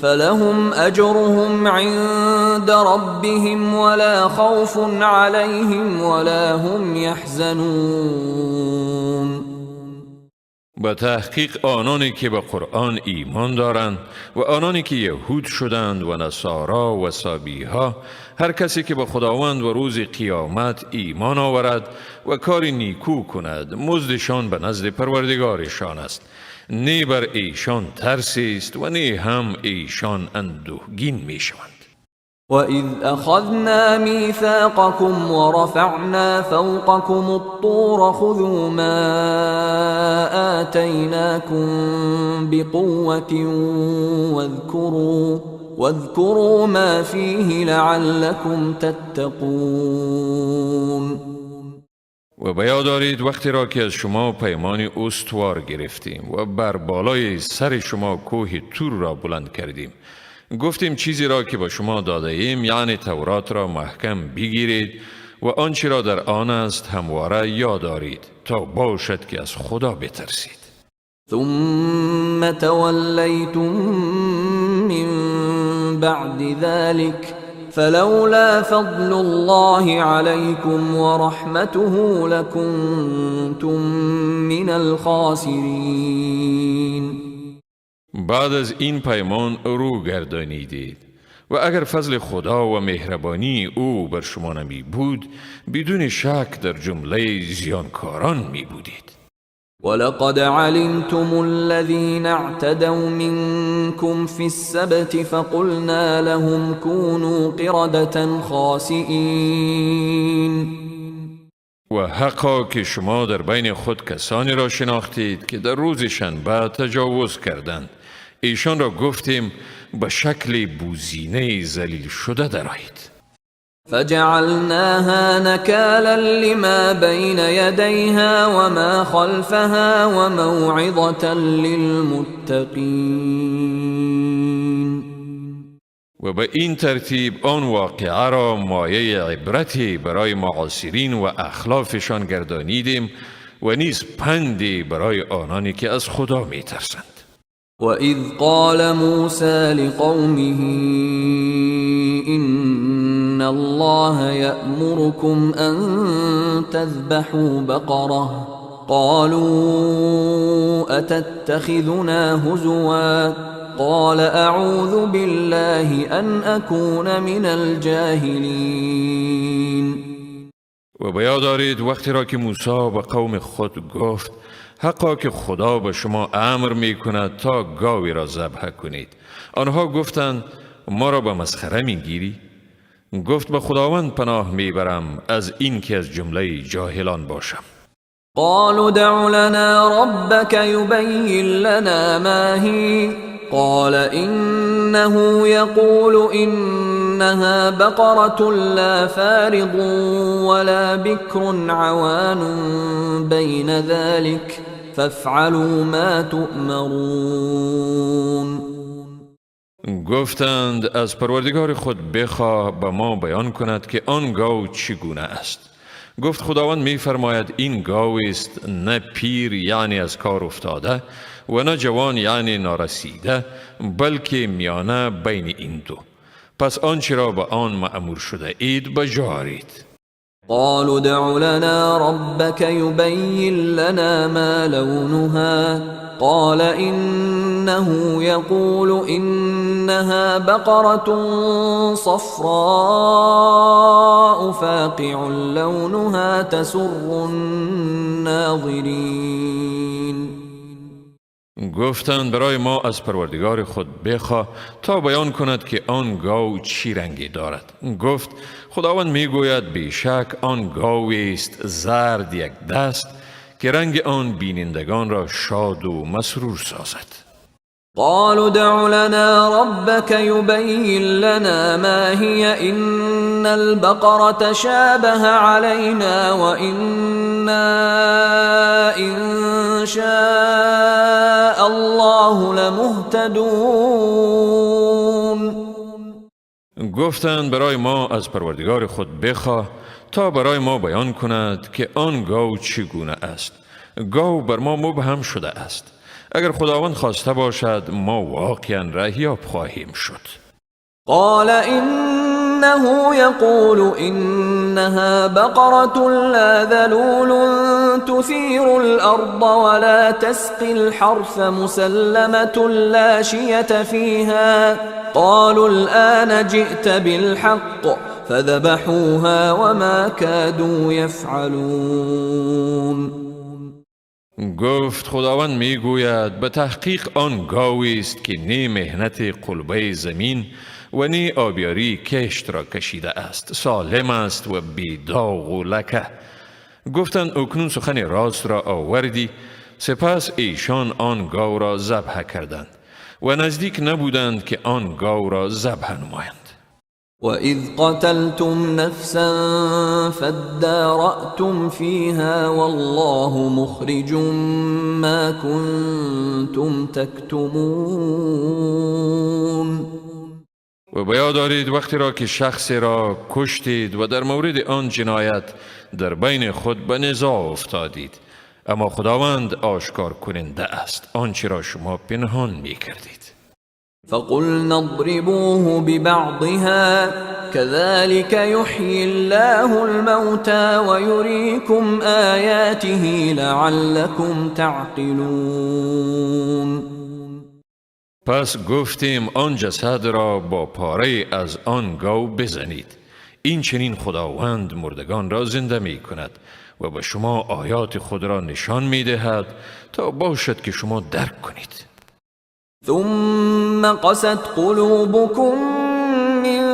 [SPEAKER 1] فلهم أجرهم عند ربهم ولا خوف عليهم ولا هم يحزنون.
[SPEAKER 2] به تحقیق آنانی که به قرآن ایمان دارند و آنانی که یهود شدند و نصارا و سابیها، هر کسی که به خداوند و روز قیامت ایمان آورد و کار نیکو کند مزدشان به نزد پروردگارشان است. نه بر ایشان ترسی است و نه هم ایشان اندوهگین می شوند.
[SPEAKER 1] وَإِذْ أَخَذْنَا مِيثَاقَكُمْ وَرَفَعْنَا فَوْقَكُمُ الطُّورَ خُذُوا مَا آتَيْنَاكُمْ بِقُوَّةٍ وَاذْكُرُوا مَا فِيهِ لَعَلَّكُمْ تَتَّقُونَ.
[SPEAKER 2] و بیاد دارید وقتی را که از شما پیمان استوار گرفتیم و بر بالای سر شما کوه طور را بلند کردیم، گفتیم چیزی را که به شما داده ایم یعنی تورات را محکم بگیرید و آنچه را در آن است همواره یاد دارید تا باشد که از خدا بترسید.
[SPEAKER 1] ثم تولیتم من بعد ذلك فلولا فضل الله عليكم ورحمته لكنتم من الخاسرین.
[SPEAKER 2] بعد از این پیمان رو گردانیدید و اگر فضل خدا و مهربانی او بر شما نمی بود بدون شک در جمله زیانکاران می بودید.
[SPEAKER 1] ولقد علمتم الذين اعتدوا منكم في السبت فقلنا لهم كونوا قردة خاسئين.
[SPEAKER 2] و حقا که شما در بین خود کسانی را شناختید که در روز شنبه تجاوز کردند، ایشان را گفتیم به شکل بوزینه ذلیل شده درآیید.
[SPEAKER 1] فجعلناها نكالا لما بين يديها وما خلفها وموعظة للمتقين.
[SPEAKER 2] و به این ترتیب آن واقعه را مایه عبرتی برای معاصرین و اخلافشان گردانیدیم و نیز پندی برای آنانی که از خدا می ترسند.
[SPEAKER 1] وَإِذْ قَالَ مُوسَى لِقَوْمِهِ إِنَّ اللَّهَ يَأْمُرُكُمْ أَن تَذْبَحُوا بَقَرَةً قَالُوا أَتَتَّخِذُنَا هُزُوًا قَالَ أَعُوذُ بِاللَّهِ أَنْ أَكُونَ مِنَ الْجَاهِلِينَ.
[SPEAKER 2] و بیاد دارید وقتی را که موسی به قوم خود گفت حقا که خدا به شما امر می کند تا گاوی را ذبح کنید. آنها گفتند ما را به مسخره می گیری؟ گفت به خداوند پناه می برم از این که از جمله جاهلان باشم.
[SPEAKER 1] قالوا ادع لنا ربك يبين لنا ما هي قال إنه يقول إنها بقرة لا فارض ولا بكر عوان بين ذلك فافعلوا ما تؤمرون.
[SPEAKER 2] گفتند از پروردگار خود بخواه به ما بیان کند که آن گاو چگونه است. گفت خداوند می فرماید این گاو است، نه پیر یعنی از کار افتاده و نه جوان یعنی نارسیده، بلکه میانه بین این دو. پس آنچه را به آن مأمور شده اید بجارید.
[SPEAKER 1] قالوا ادع لنا ربك يبين لنا ما لونها قال إنه يقول إنها بقرة صفراء فاقع لونها تسر الناظرين.
[SPEAKER 2] گفتند برای ما از پروردگار خود بخواه تا بیان کند که آن گاو چی رنگی دارد. گفت خداوند میگوید بیشک آن گاوی است زرد یک دست که رنگ آن بینندگان را شاد و مسرور سازد.
[SPEAKER 1] قالوا ادع لنا ربك يبين لنا ما هي إن البقرة شابه علينا وإنا إن شاء الله لمهتدون.
[SPEAKER 2] گفتند برای ما از پروردگار خود بخواه تا برای ما بیان کند که آن گاو چگونه است. گاو بر ما مبهم شده است. اگر خداوند خواسته باشد ما واقعا رهیاب خواهیم شد.
[SPEAKER 1] قال إنه يقول إنها بقرة لا ذلول تثير الأرض ولا تسقي الحرث مسلمة لا شية فيها قالوا الآن جئت بالحق فذبحوها وما كادوا يفعلون.
[SPEAKER 2] گفت خداوند میگوید به تحقیق آن گاوی است که نی مهنت قلبه زمین و نی آبیاری کشت را کشیده است، سالم است و بی داغ و لکه. گفتند اکنون سخن راست را آوردی. سپس ایشان آن گاو را ذبح کردند و نزدیک نبودند که آن گاو را ذبح نمایند.
[SPEAKER 1] وَإِذْ قَتَلْتُمْ نَفْسًا فَادَّارَأْتُمْ فِيهَا وَاللَّهُ مُخْرِجٌ مَا كُنْتُمْ تَكْتُمُونَ.
[SPEAKER 2] و بیاد دارید وقتی را که شخصی را کشتید و در مورد آن جنایت در بین خود به نزاع افتادید، اما خداوند آشکار کننده است آنچه را شما پنهان می کردید.
[SPEAKER 1] فقلنا اضربوه ببعضها كذلك يحيي الله الموتى ويريكم آياته لعلكم تعقلون.
[SPEAKER 2] پس گفتیم آن جسد را با پاره از آن گاو بزنید. این چنین خداوند مردگان را زنده می کند و به شما آیات خود را نشان می دهد تا باشد که شما درک کنید.
[SPEAKER 1] ثم قست قلوبكم من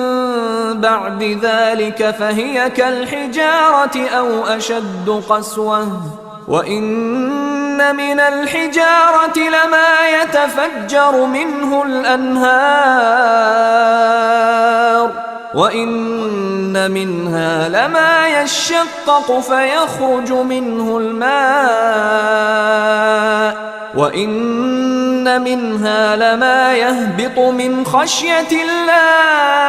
[SPEAKER 1] بعد ذلك فهي كالحجارة أو أشد قسوة وإن من الحجارة لما يتفجر منه الأنهار وإن منها لما يشقق فيخرج منه الماء وَإِنَّ مِنْهَا لَمَا يَهْبِطُ مِنْ خَشْيَةِ اللَّهِ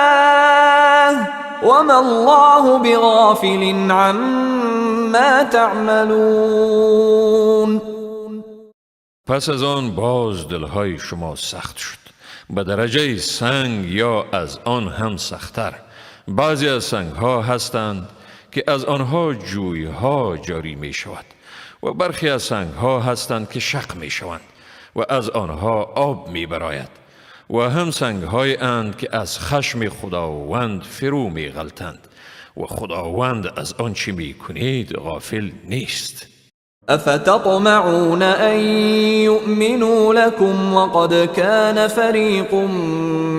[SPEAKER 1] وَمَا اللَّهُ بِغَافِلٍ عَمَّا تَعْمَلُونَ.
[SPEAKER 2] پس از آن باز دلهای شما سخت شد به درجه سنگ یا از آن هم سخت‌تر. بعضی از سنگ‌ها هستند که از آنها جوی‌ها جاری می شود و برخی از سنگ‌ها هستند که شق می شوند و از آنها آب می براید و هم سنگ‌های اند که از خشم خداوند فرو می غلطند و خداوند از آنچه می کنید غافل نیست.
[SPEAKER 1] افتطمعون ان يؤمنوا لكم وقد كان فريق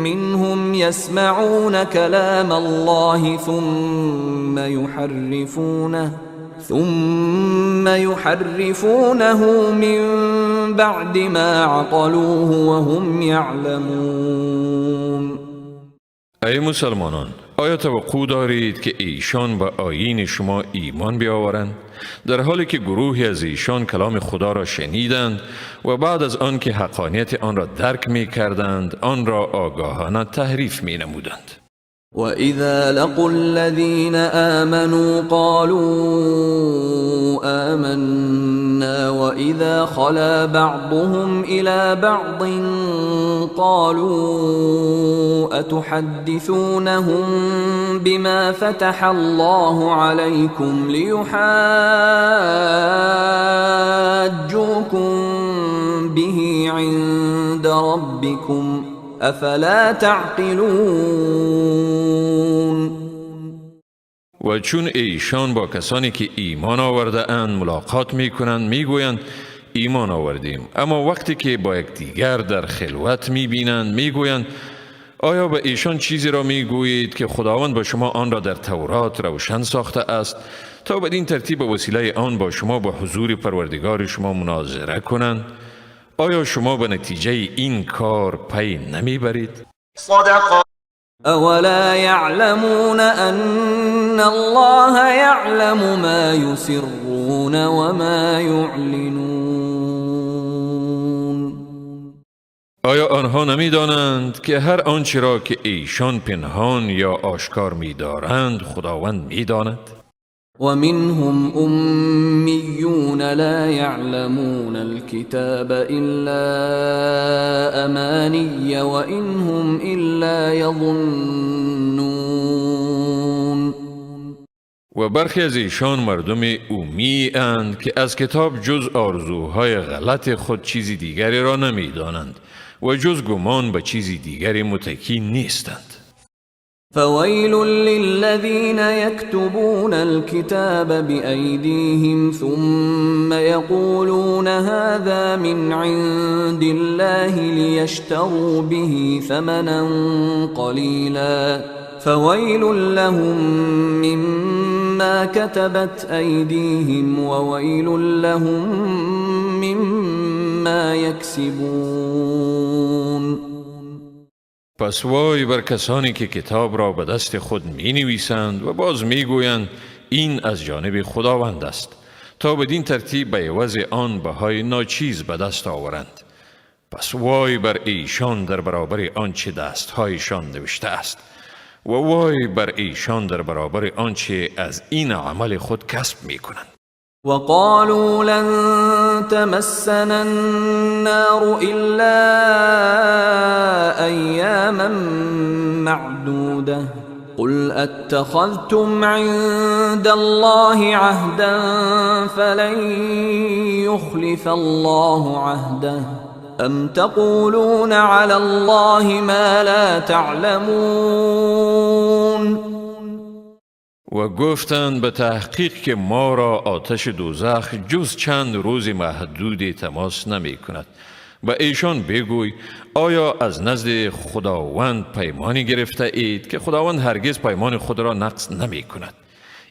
[SPEAKER 1] منهم يسمعون كلام الله ثم ثم يحرفونه من بعد ما عقلوه وهم يعلمون.
[SPEAKER 2] ای مسلمانان، آیا توقع دارید که ایشان به آیین شما ایمان بیاورند در حالی که گروهی از ایشان کلام خدا را شنیدند و بعد از آن که حقانیت آن را درک می کردند آن را آگاهانه تحریف می نمودند؟
[SPEAKER 1] وَإِذَا لَقُوا الَّذِينَ آمَنُوا قَالُوا آمَنَّا وَإِذَا خَلَا بَعْضُهُمْ إِلَى بَعْضٍ قَالُوا أَتُحَدِّثُونَهُم بِمَا فَتَحَ اللَّهُ عَلَيْكُمْ لِيُحَاجُّوكُم بِهِ عِندَ رَبِّكُمْ افلا تعقلون.
[SPEAKER 2] و چون ایشان با کسانی که ایمان آورده اند ملاقات می کنند می گویند ایمان آوردیم، اما وقتی که با یکدیگر در خلوت می بینند می گویند آیا به ایشان چیزی را می گویید که خداوند با شما آن را در تورات روشن ساخته است تا بدین ترتیب به وسیله آن با شما با حضور پروردگار شما مناظره کنند؟ آیا شما به نتیجه این کار پی نمی برید؟
[SPEAKER 3] صدق.
[SPEAKER 1] اولا يعلمون ان الله يعلم ما يسرون وما يعلنون.
[SPEAKER 2] آیا آنها نمی دانند که هر آنچه را که ایشان پنهان یا آشکار می دارند خداوند می داند؟
[SPEAKER 1] ومنهم أميون لا يعلمون الكتاب إلا أماني وإنهم إلا يظنون.
[SPEAKER 2] و برخی از ایشان مردم امی اند که از کتاب جز آرزوهای غلط خود چیزی دیگری را نمی دانند و جز گمان به چیزی دیگری متکی نیستند.
[SPEAKER 1] فويل للذين يكتبون الكتاب بأيديهم ثم يقولون هذا من عند الله ليشتروا به ثمنا قليلا فويل لهم مما كتبت أيديهم وويل لهم مما يكسبون.
[SPEAKER 2] پس وای بر کسانی که کتاب را به دست خود می نویسند و باز می گویند این از جانب خداوند است تا بدین ترتیب به عوض آن بهای ناچیز به دست آورند. پس وای بر ایشان در برابر آنچه دستهایشان نوشته است و وای بر ایشان در برابر آنچه از این عمل خود کسب می کنند.
[SPEAKER 1] وقالوا لن تمسنا النار إلا أياما معدودة قل أتخذتم عند الله عهدا فلن يخلف الله عهده أم تقولون على الله ما لا تعلمون.
[SPEAKER 2] و گفتند به تحقیق که ما را آتش دوزخ جز چند روز محدود تماس نمی کند. و ایشان بگوی آیا از نزد خداوند پیمانی گرفته اید که خداوند هرگز پیمان خود را نقض نمی کند؟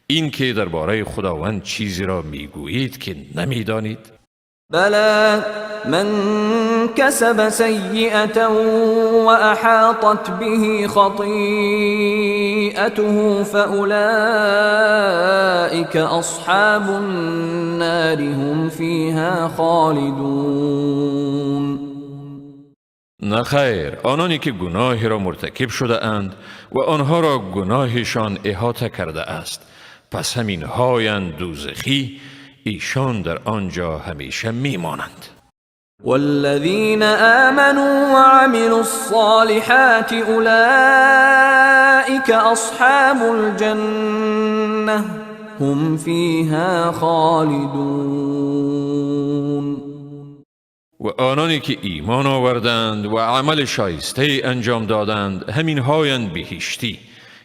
[SPEAKER 2] این که درباره خداوند چیزی را می گویید که نمی دانید؟
[SPEAKER 1] بلى من كسب سيئة وأحاطت به خطيئته فأولئك أصحاب النار هم فيها خالدون.
[SPEAKER 2] نخیر، آنانی که گناهی را مرتکب شده اند و آنها را گناهشان احاطه کرده است پس همین هایند دوزخی، ایشان در آنجا همیشه میمانند.
[SPEAKER 1] والذین آمنوا وعملوا الصالحات اولئک اصحاب الجنة هم فیها خالدون.
[SPEAKER 2] و آنانی که ایمان آوردند و عمل شایسته انجام دادند همین هایند بهشتی،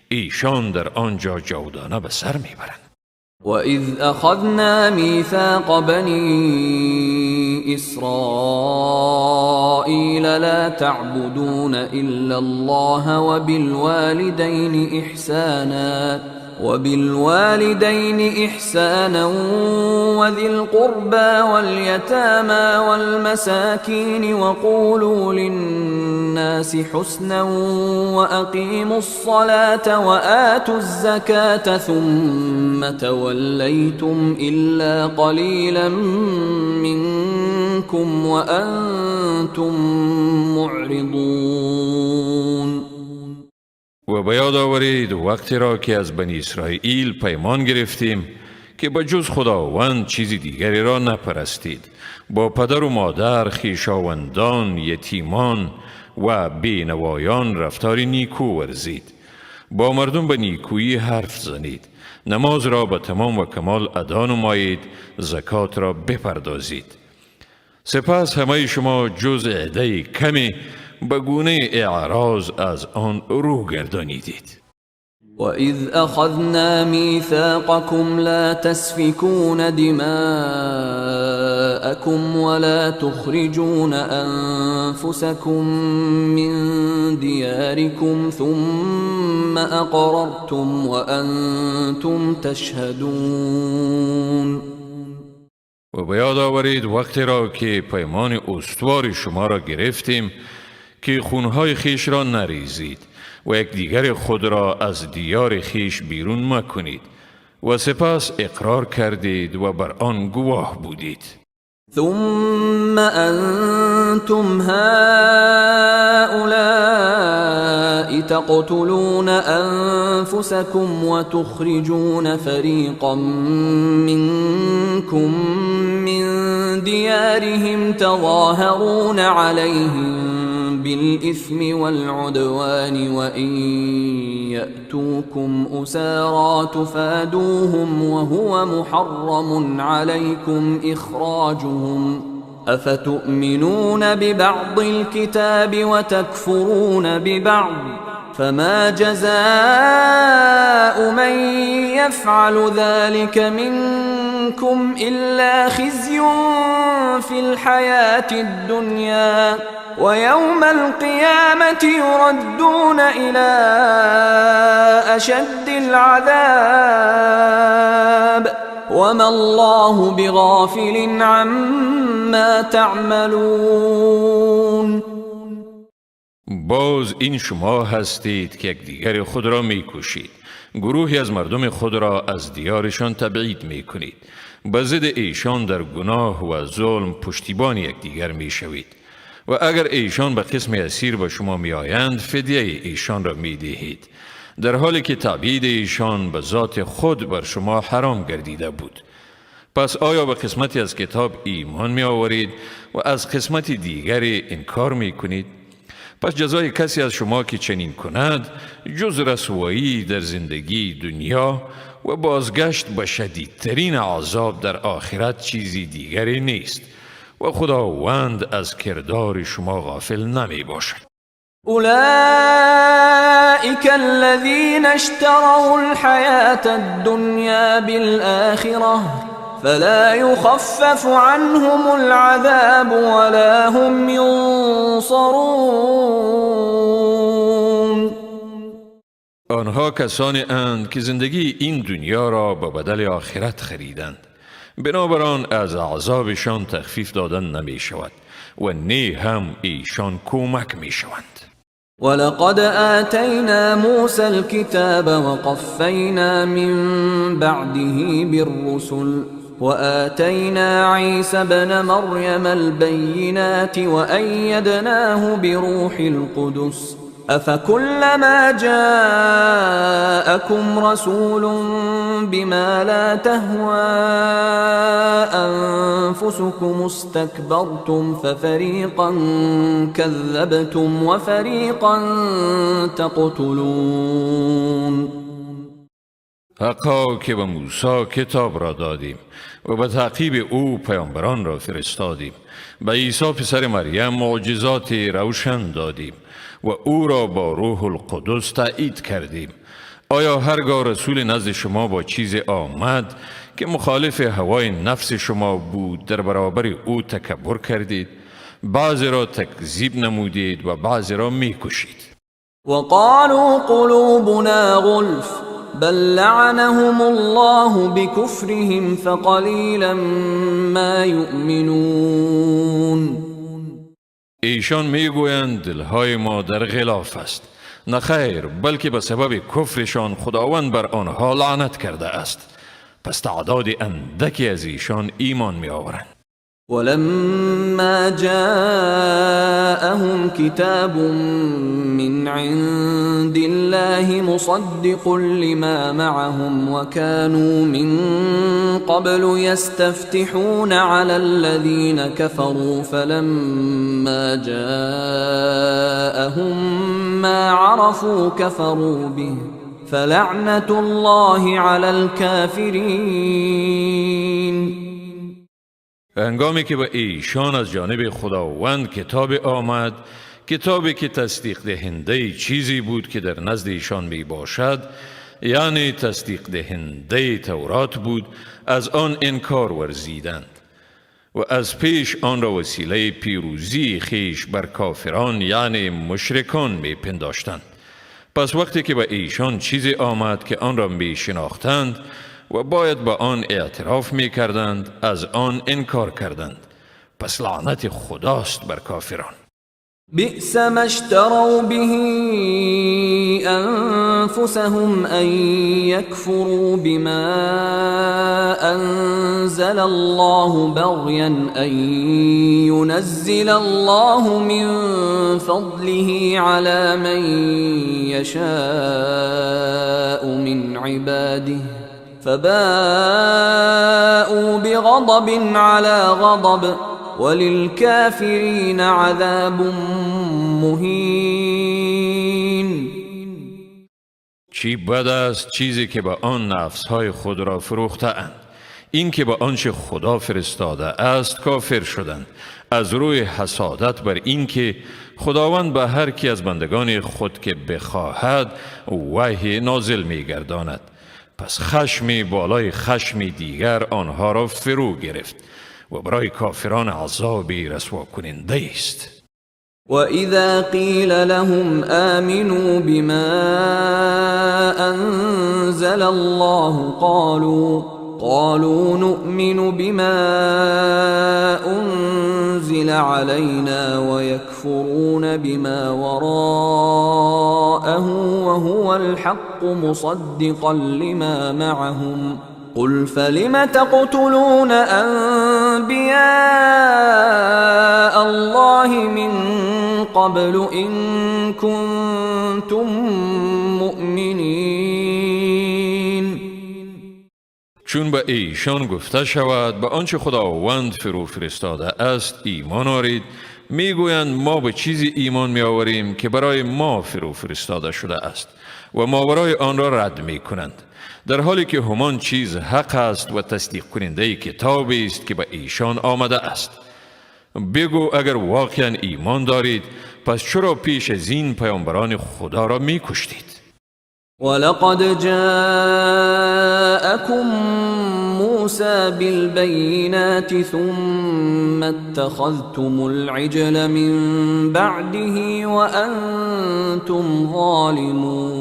[SPEAKER 2] ایشان در آنجا جاودانه به سر میبرند.
[SPEAKER 1] وَإِذْ أَخَذْنَا مِيثَاقَ بَنِي إِسْرَائِيلَ لَا تَعْبُدُونَ إِلَّا اللَّهَ وَبِالْوَالِدَيْنِ إِحْسَانًا وبالوالدين إحسانا وذي القربى واليتامى والمساكين وقولوا للناس حسنا وأقيموا الصلاة وآتوا الزكاة ثم توليتم إلا قليلا منكم وأنتم معرضون.
[SPEAKER 2] و به یاد آورید وقتی را که از بنی اسرائیل پیمان گرفتیم که به جز خداوند چیزی دیگری را نپرستید، با پدر و مادر، خویشاوندان، یتیمان و بینوایان رفتاری نیکو ورزید، با مردم به نیکویی حرف زنید، نماز را به تمام و کمال ادا نمایید، زکات را بپردازید. سپس همه شما جز عده کمی به گونه اعراض از آن رو گردانیدید.
[SPEAKER 1] وَإِذْ أَخَذْنَا مِيثَاقَكُمْ لَا تَسْفِكُونَ دِمَاءَكُمْ وَلَا تُخْرِجُونَ أَنفُسَكُمْ مِنْ دِيَارِكُمْ ثُمَّ أَقْرَرْتُمْ وَأَنْتُمْ تَشْهَدُونَ.
[SPEAKER 2] و به یاد آورید وقتی را که پیمان استوار شما را گرفتیم که خونهای خیش را نریزید و یکدیگر خود را از دیار خیش بیرون مکنید و سپس اقرار کردید و بر آن گواه بودید.
[SPEAKER 1] ثم أنتم هؤلاء تقتلون أنفسكم وتخرجون فريقا منكم من ديارهم تظاهرون عليهم بالإثم والعدوان وإن يأتوكم أسارى تفادوهم وهو محرم عليكم إخراجهم أفتؤمنون ببعض الكتاب وتكفرون ببعض فما جزاء من يفعل ذلك منكم إلا خزي في الحياة الدنيا ويوم القيامة يردون إلى أشد العذاب وما الله بغافل عما تعملون.
[SPEAKER 2] باز این شما هستید که یکدیگر خود را میکشید، گروهی از مردم خود را از دیارشان تبعید میکنید، به ضد ایشان در گناه و ظلم پشتیبان یکدیگر میشوید و اگر ایشان به قسم اسیر به شما میآیند فدیه ایشان را میدهید، در حالی که تبعید ایشان به ذات خود بر شما حرام گردیده بود. پس آیا به قسمتی از کتاب ایمان می آورید و از قسمت دیگری انکار می کنید؟ پس جزای کسی از شما که چنین کند جز رسوایی در زندگی دنیا و بازگشت به شدیدترین عذاب در آخرت چیزی دیگری نیست و خداوند از کردار شما غافل نمی باشد.
[SPEAKER 1] أولئك الذين اشتروا الحياة الدنيا بالآخرة فلا يخفف عنهم العذاب ولا هم ينصرون.
[SPEAKER 2] آنها کسانی اند که زندگی این دنیا را به بدل آخرت خریدند، بنابراین از عذابشان تخفیف دادن نمی شود و نه هم ایشان کمک می شوند.
[SPEAKER 1] ولقد آتينا موسى الكتاب وقفينا من بعده بالرسل وآتينا عيسى ابن مريم البينات وأيدناه بروح القدس أفكلما جاءكم رسول بما لا تهوى أنفسكم استكبرتم ففريقا كذبتم وفريقا تقتلون.
[SPEAKER 2] حقا که به موسی کتاب را دادیم و به تعقیب او پیامبران را فرستادیم، به عیسی پسر مریم معجزات روشن دادیم و او را با روح القدس تایید کردیم. آیا هرگاه رسول نزد شما با چیز آمد که مخالف هوای نفس شما بود در برابر او تکبر کردید؟ بعضی را تکذیب نمودید و بعضی را میکشید.
[SPEAKER 1] وقالوا قلوبنا غلف بل لعنهم الله بكفرهم فقلیلا ما یؤمنون.
[SPEAKER 2] ایشان میگویند دلهای ما در غلاف است. نه خیر، بلکه به سبب کفرشان خداوند بر آنها لعنت کرده است. پس تعداد اندکی از ایشان ایمان می آورند.
[SPEAKER 1] ولما جاءهم كتاب من عند الله مصدق لما معهم وكانوا من قبل يستفتحون على الذين كفروا فلما جاءهم ما عرفوا كفروا به فلعنة الله على الكافرين.
[SPEAKER 2] هنگامی که به ایشان از جانب خداوند کتاب آمد، کتابی که تصدیق دهنده چیزی بود که در نزد ایشان می باشد، یعنی تصدیق دهنده تورات بود، از آن انکار ورزیدند و از پیش آن را وسیله پیروزی خیش بر کافران یعنی مشرکان می پنداشتند. پس وقتی که به ایشان چیزی آمد که آن را می شناختند و باید با آن اعتراف می کردند، از آن انکار کردند. پس لعنت خداست بر کافران.
[SPEAKER 1] بئس ما اشتروا به انفسهم ان يكفروا بما انزل الله بغيا ان ينزل الله من فضله على من يشاء من عباده فباءوا بغضب على غضب وللكافرين عذاب مهین.
[SPEAKER 2] چی بد است چیزی که با آن نفسهای خود را فروخته اند. این که با آنچه خدا فرستاده است کافر شدند، از روی حسادت بر این که خداوند به هر کی از بندگان خود که بخواهد وحی نازل می گرداند. پس خشمی بالای خشمی دیگر آنها را فرو گرفت و برای کافران عذابی رسوا کننده است.
[SPEAKER 1] وَإِذَا قِيلَ لَهُمْ آمِنُوا بِمَا أَنزَلَ اللَّهُ قَالُوا نُؤْمِنُ بِمَا أُنزِلَ عَلَيْنَا وَيَكْفُرُونَ بِمَا وَرَاءَهُ وَهُوَ الْحَقُّ مُصَدِّقًا لِمَا مَعَهُمْ قُلْ فَلِمَ تَقْتُلُونَ أَنْبِيَاءَ اللَّهِ مِنْ قَبْلُ إِن كُنْتُمْ مُؤْمِنِينَ.
[SPEAKER 2] چون به ایشان گفته شود به آنچه خداوند فرو فرستاده است ایمان آورید، میگویند ما به چیزی ایمان می آوریم که برای ما فرو فرستاده شده است و ماورای آن را رد می کنند، در حالی که همان چیز حق است و تصدیق کننده کتابی است که به ایشان آمده است. بگو اگر واقعا ایمان دارید پس چرا پیش از این پیامبران خدا را می کشتید؟
[SPEAKER 1] وَلَقَدْ جَاءَكُمْ مُوسَى بِالْبَيِّنَاتِ ثُمَّ اتَّخَذْتُمُ الْعِجْلَ مِنْ بَعْدِهِ وَأَنْتُمْ ظَالِمُونَ.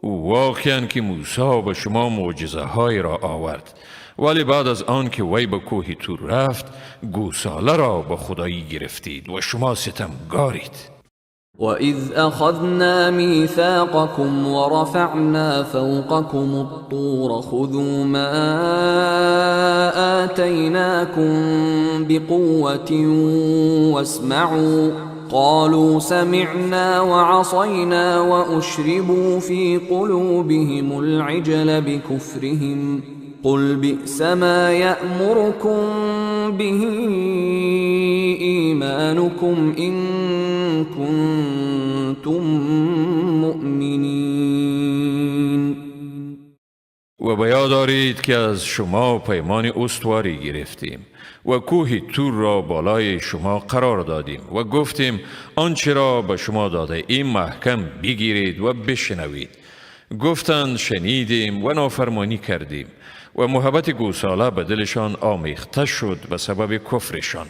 [SPEAKER 2] واقعاً که موسی به شما معجزه های را آورد، ولی بعد از آن که وی به کوه طور رفت گوساله را به خدایی گرفتید و شما ستمگارید.
[SPEAKER 1] وَإِذْ أَخَذْنَا مِيثَاقَكُمْ وَرَفَعْنَا فَوْقَكُمُ الطُّورَ خُذُوا مَا آتَيْنَاكُمْ بِقُوَّةٍ وَاسْمَعُوا قَالُوا سَمِعْنَا وَعَصَيْنَا وَأُشْرِبُوا فِي قُلُوبِهِمُ الْعِجْلَ بِكُفْرِهِمْ قُلْ بِئْسَ مَا يَأْمُرُكُمْ بِهِ إِيمَانُكُمْ إِن كُنتُم مُؤْمِنِينَ.
[SPEAKER 2] و به یاد دارید که از شما پیمان استواری گرفتیم و کوه طور را بالای شما قرار دادیم و گفتیم آنچه را به شما داده این محکم بگیرید و بشنوید. گفتند شنیدیم و نافرمانی کردیم و محبت گوساله به دلشان آمیخته شد به سبب کفرشان.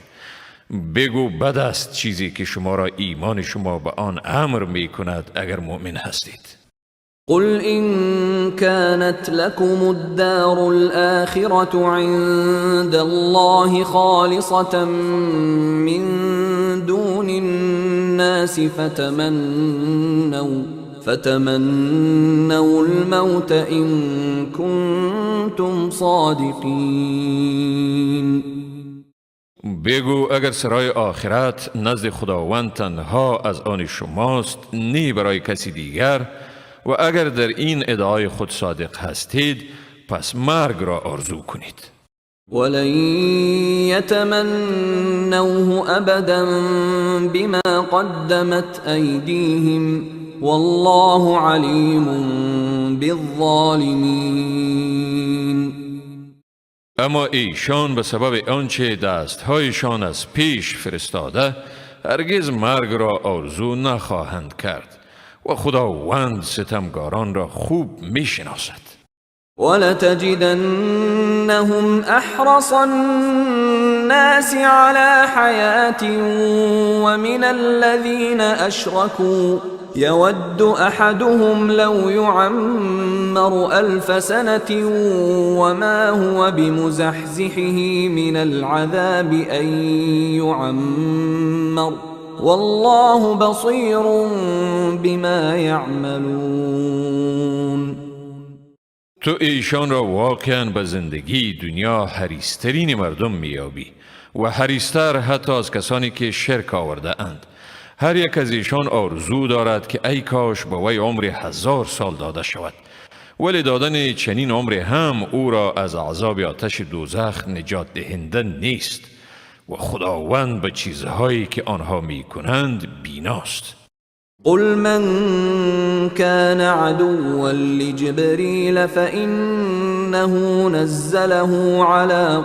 [SPEAKER 2] بگو بد است چیزی که شما را ایمان شما به آن امر می کند اگر مؤمن هستید.
[SPEAKER 1] قل إن كانت لكم الدار الآخرة عند الله خالصة من دون الناس فتمنوا الموت إن كنتم صادقين.
[SPEAKER 2] بگو اگر سرای آخرت نزد خداوند تنها از آن شماست، نی برای کسی دیگر، و اگر در این ادعای خود صادق هستید پس مرگ را آرزو کنید.
[SPEAKER 1] ولن يتمنوه ابدا بما قدمت ایدیهم والله علیم بالظالمین.
[SPEAKER 2] اما ایشان به سبب آنچه دستهایشان از پیش فرستاده هرگز مرگ را آرزو نخواهند کرد و خداوند ستمگاران را خوب میشناسد.
[SPEAKER 1] ولتجدنهم احرص الناس على حياة ومن الذين اشركوا يود احدهم لو يعمر 1000 سنة وما هو بمزحزحه من العذاب ان يعمر والله بصیر بما یعملون.
[SPEAKER 2] تو ایشان را واقعا به زندگی دنیا حریصترین مردم میابی و حریصتر حتی از کسانی که شرک آورده اند. هر یک از ایشان آرزو دارد که ای کاش به وی عمر 1000 سال داده شود، ولی دادن چنین عمر هم او را از عذاب آتش دوزخ نجات دهنده نیست و خداوند به چیزهایی که آنها می کنند بیناست.
[SPEAKER 1] قل من كان عدوا لجبريل فإنه نزله على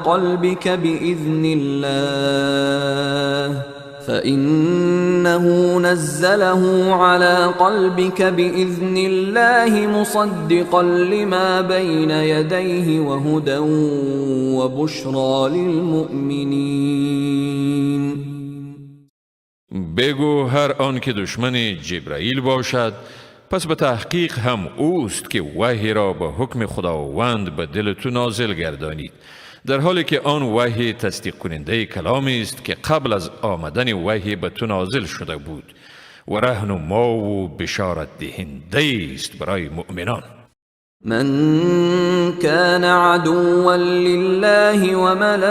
[SPEAKER 1] قلبك بإذن الله مصدقا لما بين يديه وهدى وبشرى للمؤمنين.
[SPEAKER 2] بگو هر آن که دشمن جبرائیل باشد پس به تحقیق هم اوست که وحی را به حکم خداوند به دل تو نازل گردانید، در حالی که آن وحی تصدیق کننده کلامی است که قبل از آمدن وحی به تو نازل شده بود و رهنما و بشارت دهنده است برای مؤمنان.
[SPEAKER 1] من كان عدوا لله وملائكته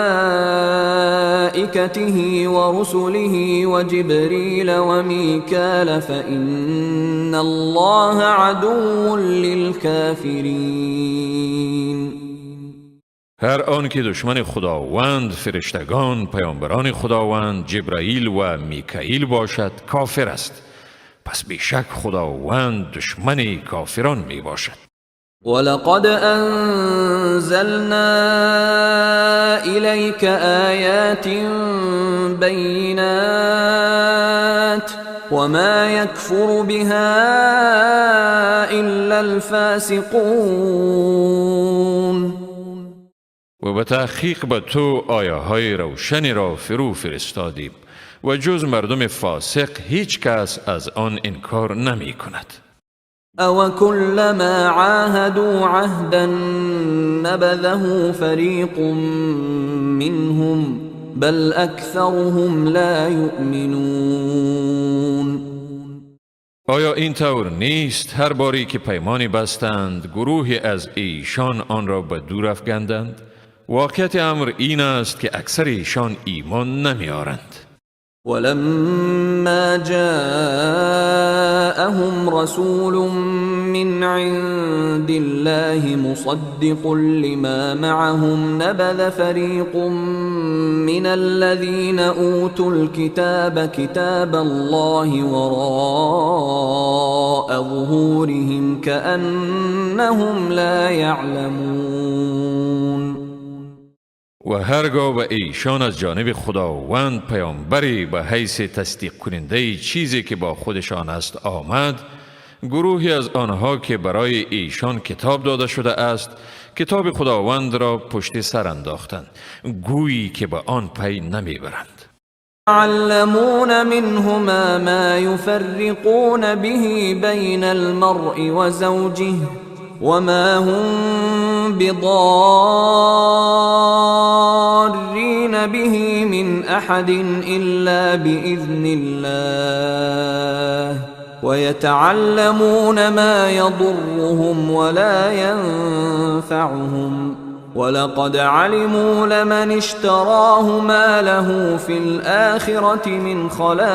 [SPEAKER 1] ورسله وجبريل وميكال فإن الله عدو للكافرين.
[SPEAKER 2] هر آن که دشمن خداوند، فرشتگان، پیامبران خداوند، جبرائیل و میکائیل باشد کافر است، پس بیشک خداوند دشمن کافران می باشد.
[SPEAKER 1] ولقد أنزلنا إليك آيات بينات وما يكفر بها إلا الفاسقون.
[SPEAKER 2] و به تحقیق به تو آیه های روشنی را فرو فرستادیم و جز مردم فاسق هیچ کس از آن انکار نمی کند.
[SPEAKER 1] او كلما عاهدوا عهدا نبذه فريق منهم بل اكثرهم لا يؤمنون.
[SPEAKER 2] آیا این طور نیست هر باری که پیمانی بستند گروهی از ایشان آن را به دور افکندند؟ واقعیت امر این است که اکثر ایشان ایمان نمی آرند.
[SPEAKER 1] ولما جاءهم رسول من عند الله مصدق لما معهم نبذ فريق من الذين أوتوا الكتاب كتاب الله وراء ظهورهم كأنهم لا يعلمون.
[SPEAKER 2] و هرگاه به ایشان از جانب خداوند پیامبری به حیث تصدیق کننده چیزی که با خودشان است آمد، گروهی از آنها که برای ایشان کتاب داده شده است کتاب خداوند را پشت سر انداختند، گویی که به آن پی نمیبرند.
[SPEAKER 1] يتعلمون منهما ما يفرقون به بين المرء وزوجه وما هم بضارين به من أحد إلا بإذن الله ويتعلمون ما يضرهم ولا ينفعهم وَلَقَدْ عَلِمُوا لَمَنِ اشْتَرَاهُ مَا لَهُ فِي الْآخِرَةِ مِنْ خَلَاقٍ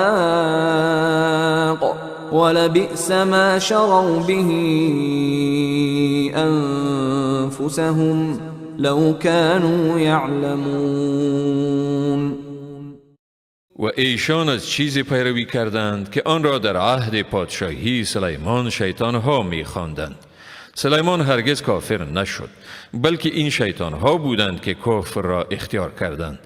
[SPEAKER 1] وَلَبِئْسَ مَا شَرَوْا بِهِ أَنفُسَهُمْ لَوْ كَانُوا يَعْلَمُونَ.
[SPEAKER 2] و ایشان از چیزی پیروی کردند که آن را در عهد پادشاهی سلیمان شیطانها می‌خواندند. سلیمان هرگز کافر نشد، بلکه این شیطانها بودند که کفر را اختیار کردند.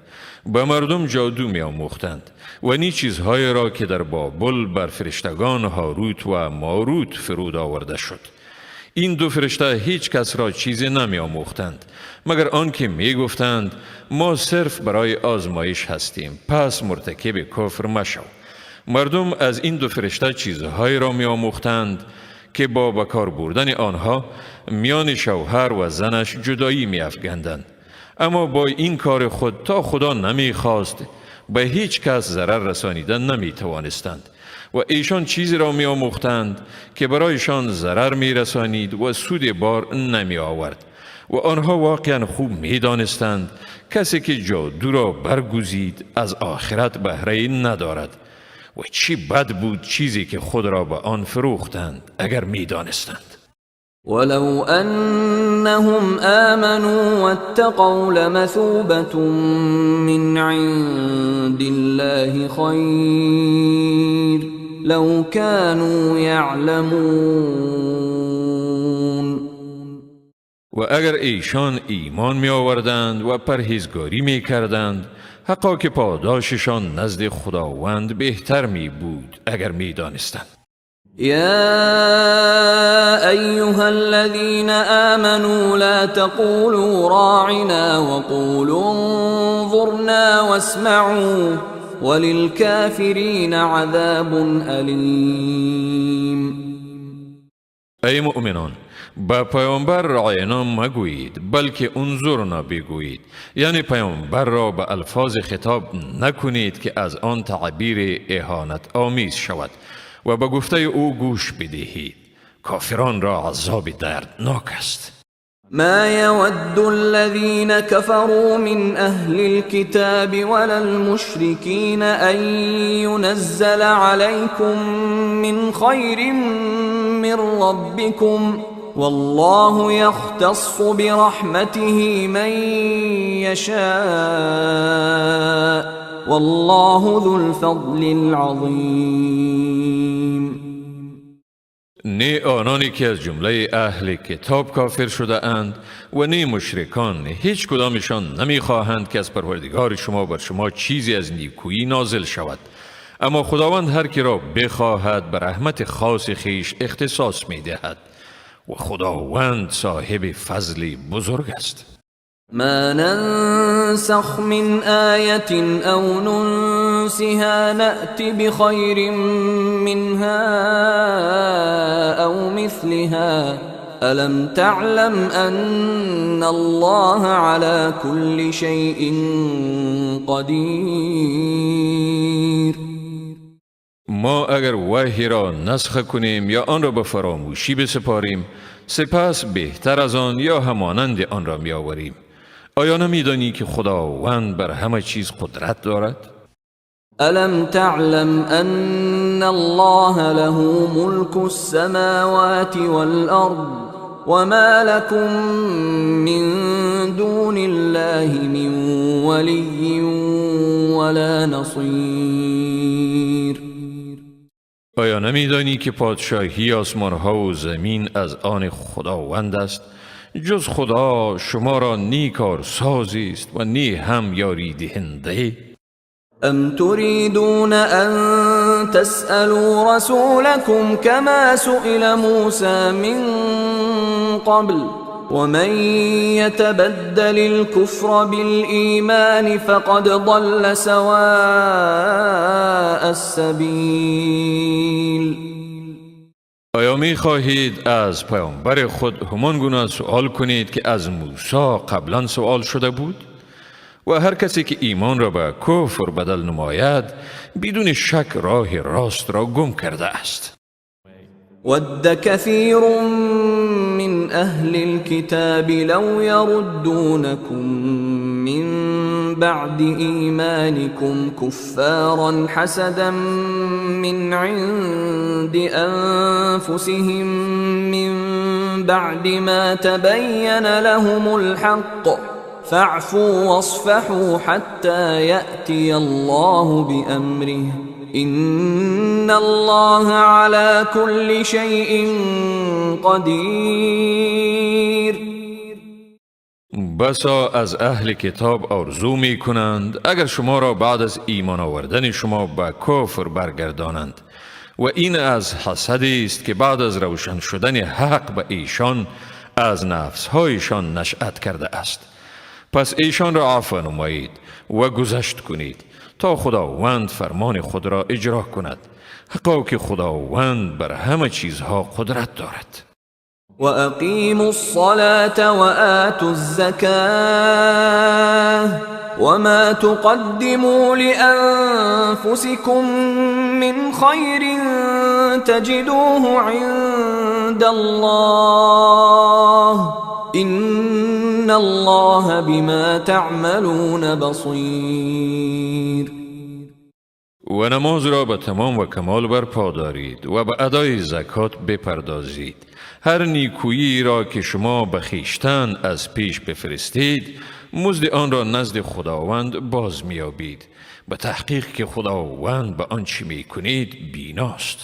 [SPEAKER 2] به مردم جادو می آموختند و نی چیزهای را که در بابل بر فرشتگان هاروت و ماروت فرود آورده شد. این دو فرشته هیچ کس را چیزی نمی آموختند مگر آن که می گفتند ما صرف برای آزمایش هستیم، پس مرتکب کفر مشو. مردم از این دو فرشته چیزهای را می آموختند که با بکار بردن آنها میان شوهر و زنش جدایی می افگندند. اما با این کار خود تا خدا نمی خواست به هیچ کس ضرر رسانیدن نمی توانستند و ایشان چیزی را می آموختند که برایشان ضرر می رسانید و سود بار نمی آورد و آنها واقعا خوب می دانستند کسی که جادو را برگزید از آخرت بهره ندارد و چی بد بود چیزی که خود را به آن فروختند اگر می دانستند.
[SPEAKER 1] ولو أنهم آمنوا واتقوا لمثوبة من عند الله خير لو كانوا يعلمون.
[SPEAKER 2] و اگر ایشان ایمان می آوردند و پرهیزگاری می کردند، حقا که پاداششان نزد خداوند بهتر می بود اگر می دانستند.
[SPEAKER 1] يا أيها الذين آمنوا لا تقولوا راعنا وقولوا انظرنا واسمعوا وللكافرين عذاب أليم.
[SPEAKER 2] ای مؤمنان، با پیامبر رعینا مگویید بلکه انظرنا بگویید، یعنی پیامبر را به الفاظ خطاب نکنید که از آن تعبیر اهانت آمیز شود و به گفته او گوش بدهید. کافران را عذاب دردناک است.
[SPEAKER 1] ما يود الذين كفروا من أهل الكتاب ولا المشركين أن ينزل عليكم من خير من ربكم والله يختص برحمته من يشاء والله ذو الفضل العظیم.
[SPEAKER 2] نه آنانی که از جمله اهل کتاب کافر شده اند و نه مشرکان، هیچ کدامشان نمیخواهند که از پروردگار شما بر شما چیزی از نیکویی نازل شود، اما خداوند هر کی را بخواهد به رحمت خاص خیش اختصاص میدهد و خداوند صاحب فضل بزرگ است.
[SPEAKER 1] ما ننسخ من آية أو ننسها نأت بخير منها أو مثلها ألم تعلم أن الله على كل شيء قدير.
[SPEAKER 2] ما اگر وحی را نسخ کنیم یا آن را به فراموشی بسپاریم، سپس بهتر از آن یا همانند آن را می آوریم. آیا نمیدانی که خداوند بر همه چیز قدرت دارد؟
[SPEAKER 1] ألم تعلم أن الله له ملك السماوات والأرض وما لكم من دون الله من ولي ولا نصير.
[SPEAKER 2] آیا نمیدانی که پادشاهی آسمان ها و زمین از آن خداوند است؟ جز خدا شما را نی کارسازی است و نی هم یاری دهنده.
[SPEAKER 1] ام تريدون ان تسألوا رسولكم كما سئل موسى من قبل ومن يتبدل الكفر بالإيمان فقد ضل سواء السبيل.
[SPEAKER 2] آیا می خواهید از پیامبر خود همان گونه سوال کنید که از موسی قبلا سوال شده بود؟ و هر کسی که ایمان را به کفر بدل نماید بدون شک راه راست را گم کرده است.
[SPEAKER 1] ود كثير من أهل الكتاب لو يردونكم من بعد إيمانكم كفارا حسدا من عند أنفسهم من بعد ما تبين لهم الحق فاعفوا واصفحوا حتى يأتي الله بأمره إن الله على كل شيء قدیر.
[SPEAKER 2] بسا از اهل کتاب آرزو می کنند اگر شما را بعد از ایمان آوردن شما به کفر برگردانند و این از حسدی است که بعد از روشن شدن حق به ایشان از نفسهایشان نشأت کرده است. پس ایشان را عفو نمایید و گذشت کنید تا خداوند فرمان خود را اجرا کند، حقا که خداوند بر همه چیزها قدرت دارد.
[SPEAKER 1] وأقيموا الصلاة وآتوا الزكاة وما تقدموا لأنفسكم من خير تجدوه عند الله إن الله بما تعملون بصير.
[SPEAKER 2] و نماز را به تمام و کمال برپا دارید و به ادای زکات بپردازید. هر نیکویی را که شما به خویشتن از پیش بفرستید مزد آن را نزد خداوند باز میابید، به تحقیق که خداوند به آنچه میکنید بیناست.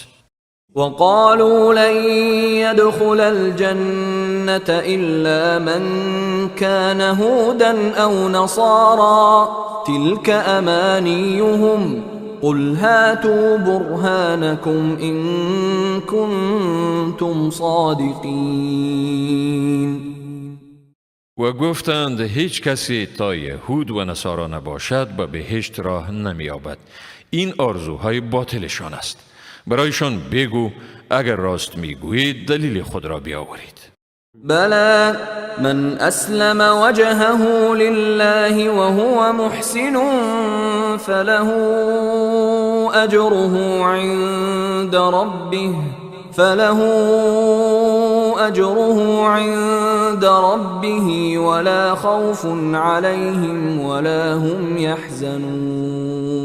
[SPEAKER 1] وقالوا لن يدخل الجنة إلا من كان هودا أو نصارى تلك أمانيهم قل هاتوا برهانكم إن كنتم صادقين.
[SPEAKER 2] و گفتند هیچ کسی تا یهود و نصارا نباشد به بهشت راه نمی‌یابد. این آرزوهای باطلشان است. برایشان بگو اگر راست میگویید دلیل خود را بیاورید.
[SPEAKER 1] بلى من أسلم وجهه لله وهو محسن فله أجره عند ربه ولا خوف عليهم ولا هم يحزنون.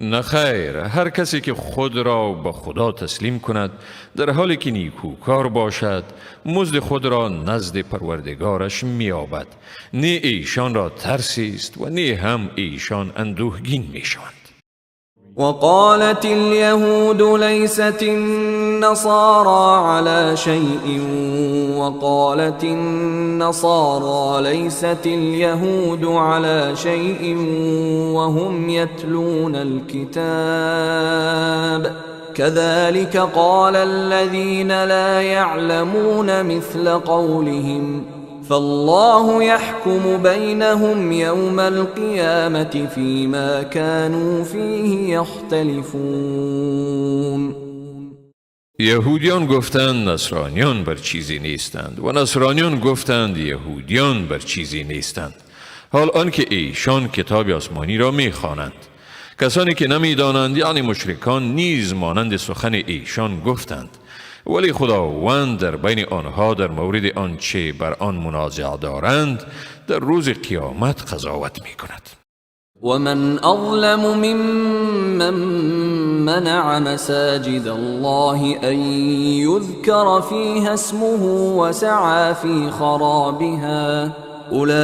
[SPEAKER 2] نخیر، هر کسی که خود را به خدا تسلیم کند در حالی که نیکوکار باشد مزد خود را نزد پروردگارش می‌یابد. نه ایشان را ترسی است و نه هم ایشان اندوهگین می‌شوند.
[SPEAKER 1] وقالت اليهود ليست النصارى على شيء وقالت النصارى ليست اليهود على شيء وهم يتلون الكتاب كذلك قال الذين لا يعلمون مثل قولهم فالله يحكم بينهم يوم القيامة فيما كانوا فيه يختلفون.
[SPEAKER 2] یهودیان گفتند نصرانیان بر چیزی نیستند و نصرانیان گفتند یهودیان بر چیزی نیستند، حال آنکه ایشان کتاب آسمانی را میخوانند. کسانی که نمیدانند یعنی مشرکان نیز مانند سخن ایشان گفتند، ولی خداوند در بین آنها در مورد آنچه بر آن منازعه دارند در روز قیامت قضاوت می کند.
[SPEAKER 1] ومن أظلم ممن منع مساجد الله أن يذكر فيها اسمه وسعى في خرابها أولئك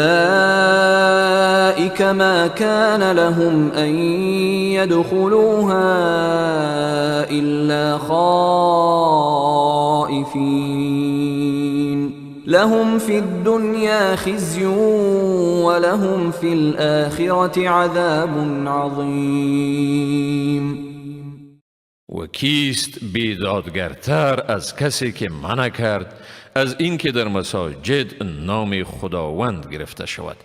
[SPEAKER 1] ما كان لهم أن يدخلوها إلا خائفين لهم في الدنيا خزي ولهم في الآخرة عذاب عظيم.
[SPEAKER 2] و کیست بیدادگرتر از کسی که منع کرد از اینکه در مساجد نام خداوند گرفته شود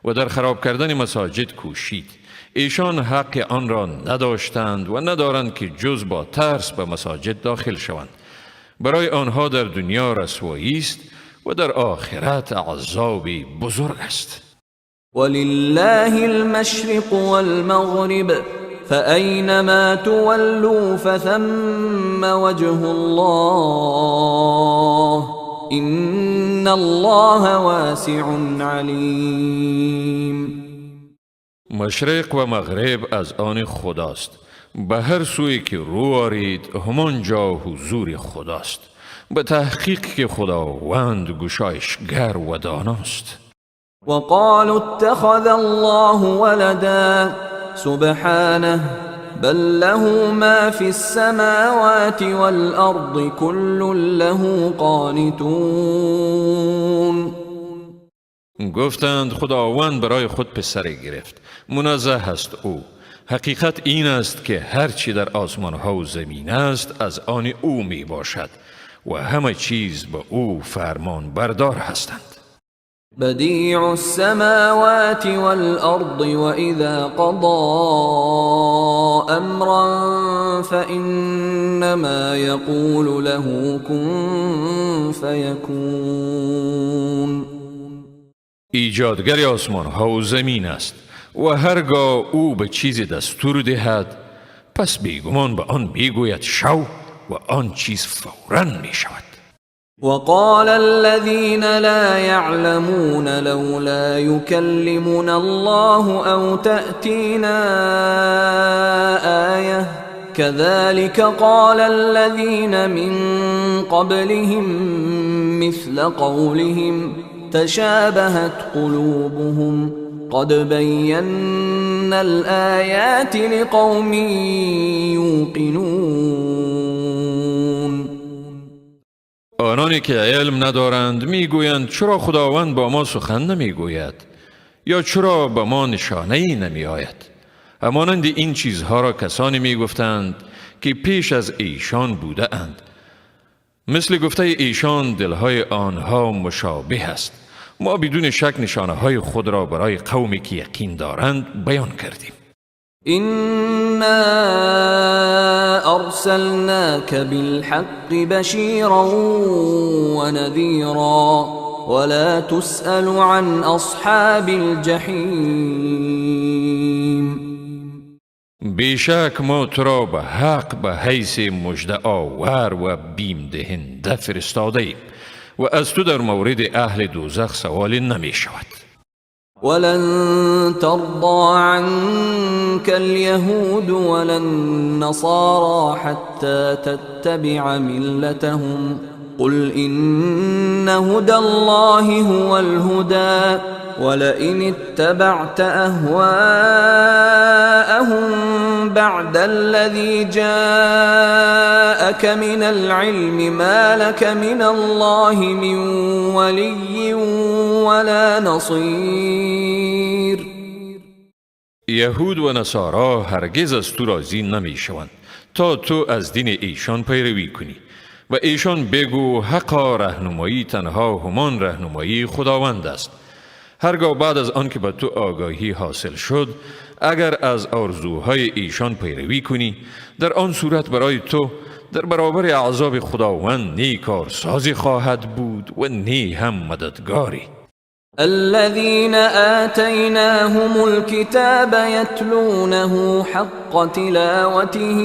[SPEAKER 2] و در خراب کردن مساجد کوشید. ایشان حق آن را نداشتند و ندارند که جز با ترس به مساجد داخل شوند. برای آنها در دنیا رسوایی است و در آخرت عذابی بزرگ است.
[SPEAKER 1] ولله المشرق والمغرب فأينما تولوا فثم وجه الله إن الله واسع علیم.
[SPEAKER 2] مشرق و مغرب از آن خداست. به هر سوی که رو آرید همانجا حضور خداست. به تحقیق که خداوند گشایشگر و داناست.
[SPEAKER 1] وقالوا اتخذ الله ولدا سبحانه بل له ما في السماوات والأرض كل له قانتون.
[SPEAKER 2] گفتند خداوند برای خود پسری گرفت. منزه است او. حقیقت این است که هر چی در آسمان ها و زمین است از آن او می باشد و همه چیز به او فرمان بردار هستند.
[SPEAKER 1] بدیع السماوات والأرض وإذا قضى أمرا فإنما يقول له كن فيكون.
[SPEAKER 2] ایجادگر آسمان ها و زمین است و هرگاه او به چیزی دستور دهد پس بیگمان به آن میگوید شو و آن چیز فوراً می شود.
[SPEAKER 1] وقال الذين لا يعلمون لولا يكلمنا الله أو تأتينا آية كذلك قال الذين من قبلهم مثل قولهم تشابهت قلوبهم قد بينا الآيات لقوم يوقنون.
[SPEAKER 2] آنانی که علم ندارند میگویند چرا خداوند با ما سخن نمیگوید یا چرا به ما نشانه ای نمی آید. همانند این چیزها را کسانی میگفتند که پیش از ایشان بوده اند. مثل گفته ایشان دلهای آنها مشابه است. ما بدون شک نشانه های خود را برای قومی که یقین دارند بیان کردیم.
[SPEAKER 1] إنا أرسلناك بالحق بشيرا ونذيرا ولا تسأل عن أصحاب الجحيم.
[SPEAKER 2] بیشک ما تو را به حق به حیث مژده آور و بیم دهنده فرستاده ایم و از تو در مورد اهل دوزخ سوالی نمی شود.
[SPEAKER 1] ولن ترضى عنك اليهود ولا النصارى حتى تتبع ملتهم قل إن هدى الله هو الهدى ولئن اتبعت أهواءهم بعد الذي جاءك من العلم ما لك من الله من ولي ولا نصير.
[SPEAKER 2] یهود و نصارا هرگز از تو راضی نمی شوند تا تو از دین ایشان پیروی کنی و ایشان بگو حقا رهنمایی تنها همان رهنمایی خداوند است. هرگاه بعد از آن که به تو آگاهی حاصل شد اگر از آرزوهای ایشان پیروی کنی در آن صورت برای تو در برابر عذاب خداوند نی کارسازی خواهد بود و نی هم مددگاری.
[SPEAKER 1] الذين آتيناهم الكتاب يتلونه حق تلاوته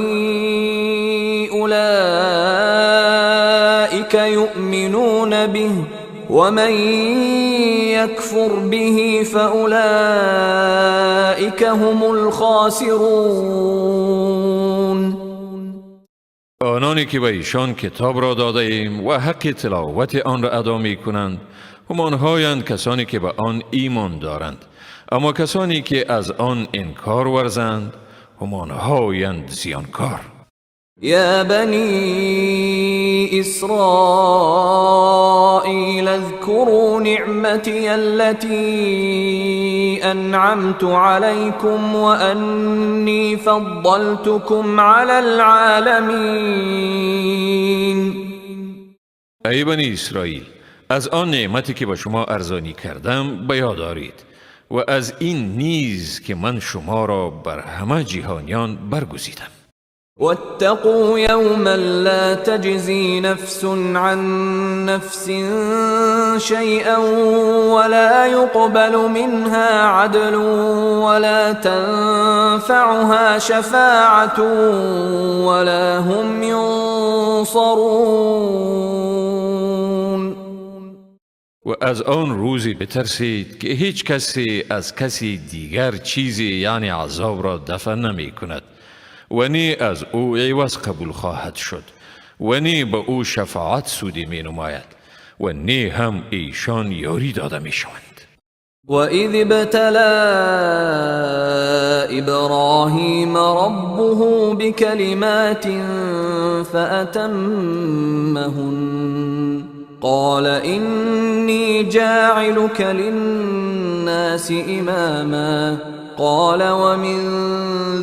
[SPEAKER 1] أولئك يؤمنون به ومن يكفر به فأولئك هم الخاسرون.
[SPEAKER 2] آنانی که به ایشان کتاب را داده ایم و حق تلاوت آن را ادا می کنند همانهایند کسانی که به آن ایمان دارند، اما کسانی که از آن انکار ورزند همانهایند زیانکار.
[SPEAKER 1] يا بني إسرائيل اذكروا نعمتي التي أنعمت عليكم وأني فضلتكم على العالمين.
[SPEAKER 2] ای بنی اسرائیل، از آن نعمتی که به شما ارزانی کردم به یاد آرید و از این نیز که من شما را بر همه جهانیان برگزیدم.
[SPEAKER 1] واتقوا يوما لا تجزي نفس عن نفس شيئا ولا يقبل منها عدل ولا تنفعها شفاعة ولا هم ينصرون.
[SPEAKER 2] و از آن روزی بترسید که هیچ کسی از کسی دیگر چیزی یعنی عذاب را دفع نمی کند و نی از او عوض قبول خواهد شد و نی به او شفاعت سودی می نماید و نی هم ایشان یاری داده می شوند.
[SPEAKER 1] وَإِذِ ابْتَلَى إِبْرَاهِيمَ رَبُّهُ بِكَلِمَاتٍ فَأَتَمَّهُنَّ قال إني جاعلك للناس إماما قال ومن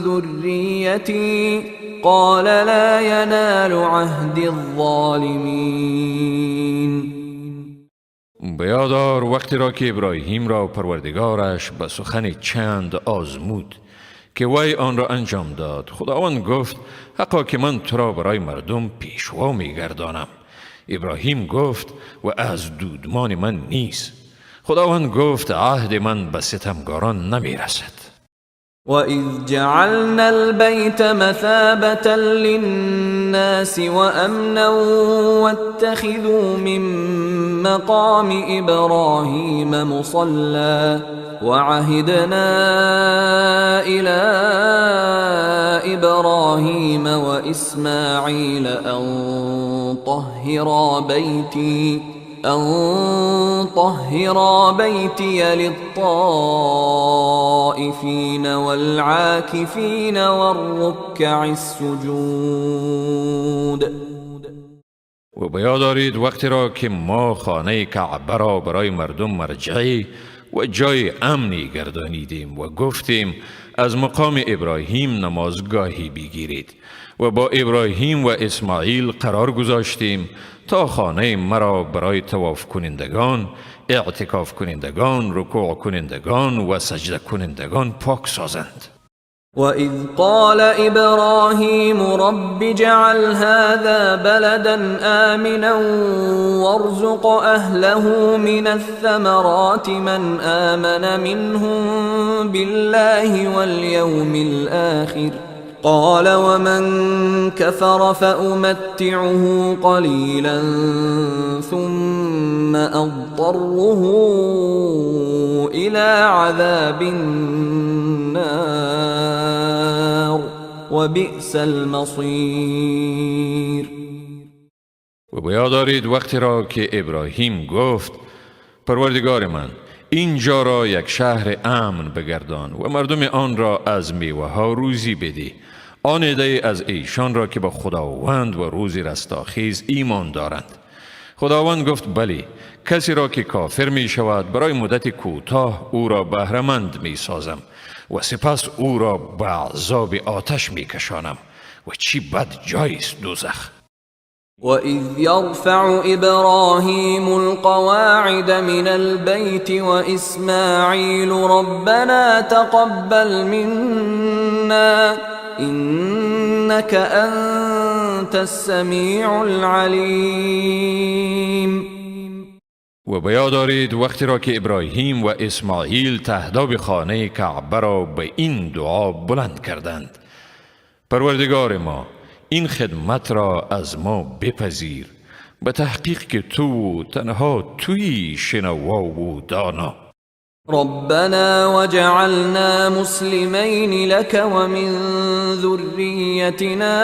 [SPEAKER 1] ذريتي قال لا ينال عهد الظالمين.
[SPEAKER 2] بیادار وقتی را که ابراهیم را پروردگارش به سخن چند آزمود که وی آن را انجام داد. خداوند گفت حقا که من تو را برای مردم پیشوا می گردانم. ابراهیم گفت و از دودمان من نیست. خداوند گفت عهد من به ستمگاران نمی رسد.
[SPEAKER 1] وَإِذْ جَعَلْنَا الْبَيْتَ مَثَابَةً لِلنَّاسِ وَأَمْنًا وَاتَّخِذُوا مِن مَّقَامِ إِبْرَاهِيمَ مُصَلًّى وَعَهِدْنَا إِلَى إِبْرَاهِيمَ وَإِسْمَاعِيلَ أَن طهرا بيتي للطائفين والعاكفين والركع السجود.
[SPEAKER 2] و بیادارید وقتی را که ما خانه کعبه را برای مردم مرجعی و جای امنی گردانیدیم و گفتیم از مقام ابراهیم نمازگاهی بگیرید و با ابراهیم و اسماعیل قرار گذاشتیم تا خانه مرا برای طواف کنندگان، اعتکاف کنندگان، رکوع کنندگان و سجده کنندگان پاک سازند.
[SPEAKER 1] وَإِذْ قَالَ إِبْرَاهِيمُ رَبِّ اجْعَلْ هَذَا بَلَدًا آمِنًا وَارْزُقْ أَهْلَهُ مِنَ الثَّمَرَاتِ مَنْ آمَنَ مِنْهُمْ بِاللَّهِ وَالْيَوْمِ الْآخِرِ قال ومن كفر فأمتعه قليلا ثم أضطره إلى عذاب النار وبئس المصير.
[SPEAKER 2] و بیادارید وقتی را که ابراهیم گفت پروردگار من اینجا را یک شهر امن بگردان و مردم آن را از میوه ها روزی بدی. آن عده از ایشان را که به خداوند و روز رستاخیز ایمان دارند. خداوند گفت بلی، کسی را که کافر می شود برای مدت کوتاه او را بهره‌مند می سازم و سپس او را به عذاب آتش می کشانم و چی بد جایست دوزخ.
[SPEAKER 1] وَإِذْ يَرْفَعُ إِبْرَاهِيمُ الْقَوَاعِدَ مِنَ الْبَيْتِ وَإِسْمَاعِيلُ رَبَّنَا تَقَبَّلْ مِنَّا إِنَّكَ أَنْتَ السَّمِيعُ الْعَلِيمُ.
[SPEAKER 2] و بیادارید وقتی را که ابراهیم و اسماعیل تهداب خانه کعبه را به این دعا بلند کردند: پروردگار ما، این خدمت را از ما بپذیر، به تحقیق که تو تنها تویی شنوا و دانا.
[SPEAKER 1] ربنا وجعلنا مسلمين لك ومن ذريتنا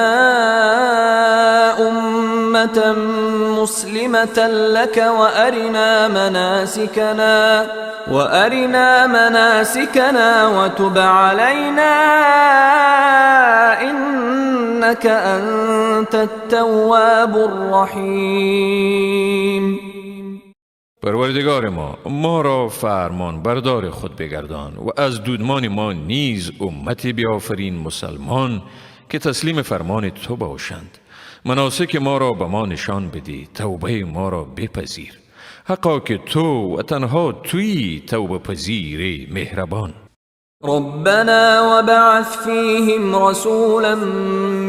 [SPEAKER 1] أمة مسلمة لك وأرنا مناسكنا وتب علينا إنك أنت التواب الرحیم.
[SPEAKER 2] پروردگار ما را فرمان بردار خود بگردان و از دودمان ما نیز امتی بیافرین مسلمان که تسلیم فرمان تو باشند. مناسک ما را به ما نشان بدی، توبه ما را بپذیر، حقا که تو و تنها تویی توبه پذیر مهربان.
[SPEAKER 1] ربنا وبعث فيهم رسولا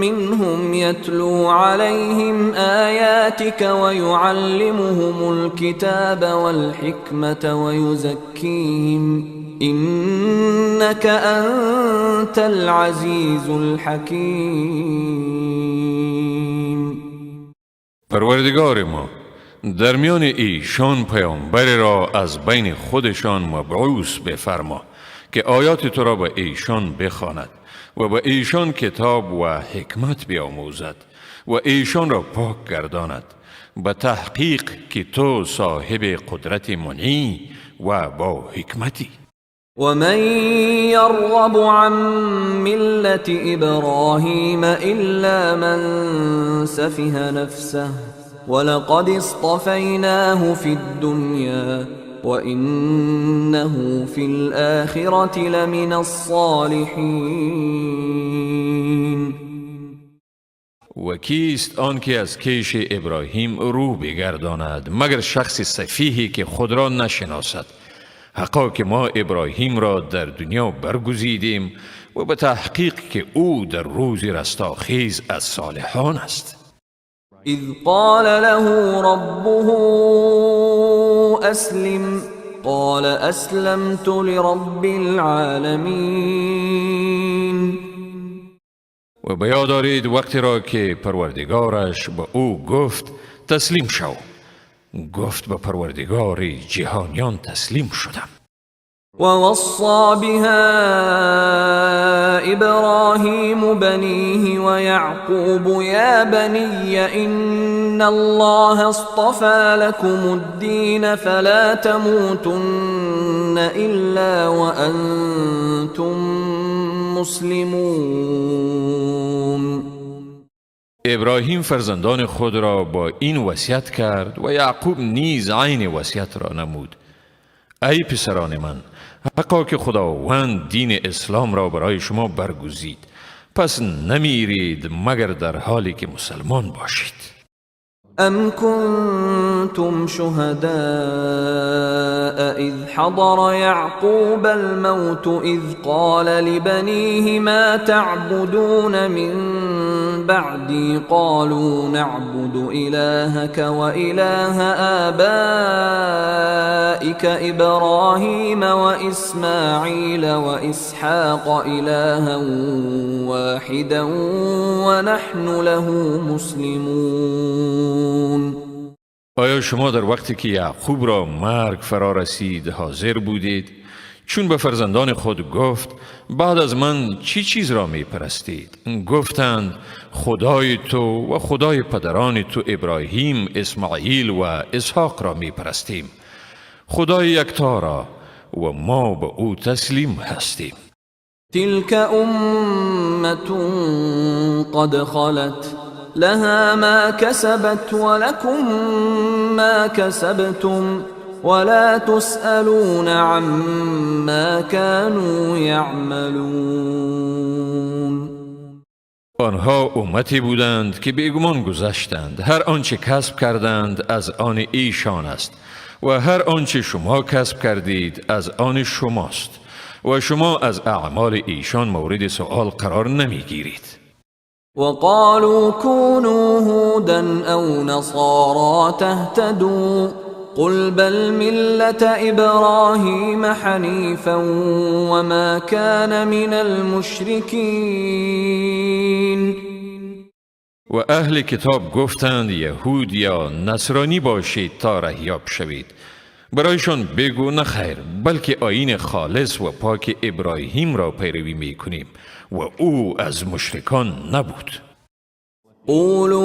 [SPEAKER 1] منهم يتلو عليهم آياتك ويعلمهم الكتاب والحكمة ويزكيهم إنك أنت العزيز الحكيم.
[SPEAKER 2] پروردگار ما در میان ایشان پیامبر را از بین خودشان مبعوث بفرما که آیات تو را به ایشان بخواند و به ایشان کتاب و حکمت بیاموزد و ایشان را پاک گرداند، به تحقیق که تو صاحب قدرت منعی و با حکمتی.
[SPEAKER 1] ومن يرغب عن ملة إبراهيم إلا من سفه نفسه ولقد اصطفيناه في الدنيا وإنه في الآخرة لمن الصالحين.
[SPEAKER 2] و کیست آن که از کیش ابراهیم رو بگرداند مگر شخص سفیهی که خود را نشناسد؟ حقا که ما ابراهیم را در دنیا برگزیدیم و به تحقیق که او در روز رستاخیز از صالحان است.
[SPEAKER 1] اذ قال له ربه اسلم قال اسلمت لرب العالمین.
[SPEAKER 2] و به یاد دارید وقتی را که پروردگارش به او گفت تسلیم شو، گفت به پروردگار جهانیان تسلیم شدم.
[SPEAKER 1] ووصى بها إبراهيم بنيه ويعقوب يا بني إن الله اصطفى لكم الدين فلا تموتن إلا وأنتم مسلمون.
[SPEAKER 2] ابراهیم فرزندان خود را با این وصیت کرد و یعقوب نیز عین وصیت را نمود: ای پسران من، حقا که خداوند دین اسلام را برای شما برگزید، پس نمیرید مگر در حالی که مسلمان باشید.
[SPEAKER 1] ام کنتم شهداء اذ حضر یعقوب الموت اذ قال لبنيه ما تعبدون من بعدی قالوا نعبد الهك وإله آبائك إبراهيم وإسماعيل وإسحاق إلها واحدا ونحن له مسلمون.
[SPEAKER 2] آیا شما در وقتی که یعقوب را مرگ فرا رسید حاضر بودید چون به فرزندان خود گفت بعد از من چیز را می پرستید؟ گفتند خدای تو و خدای پدران تو ابراهیم، اسماعیل و اسحاق را می پرستیم، خدای یکتا را، و ما به او تسلیم هستیم.
[SPEAKER 1] تلك امة قد خلت لها ما كسبت ولكم ما كسبتم ولا تسألون عما كانوا يعملون.
[SPEAKER 2] آنها امتی بودند که بیگمان گذشتند، هر آنچه کسب کردند از آن ایشان است و هر آنچه شما کسب کردید از آن شماست و شما از اعمال ایشان مورد سؤال قرار نمیگیرید.
[SPEAKER 1] وقالوا كونوا هودا أو نصارى تهتدوا قل بل ملة إبراهيم حنيفا وما كان من المشركين.
[SPEAKER 2] و اهل کتاب گفتند یهود یا نصرانی باشید تا رهیاب شوید. برایشان بگو نه خیر، بلکه آیین خالص و پاک ابراهیم را پیروی می کنیم و او از مشرکان نبود.
[SPEAKER 1] قولوا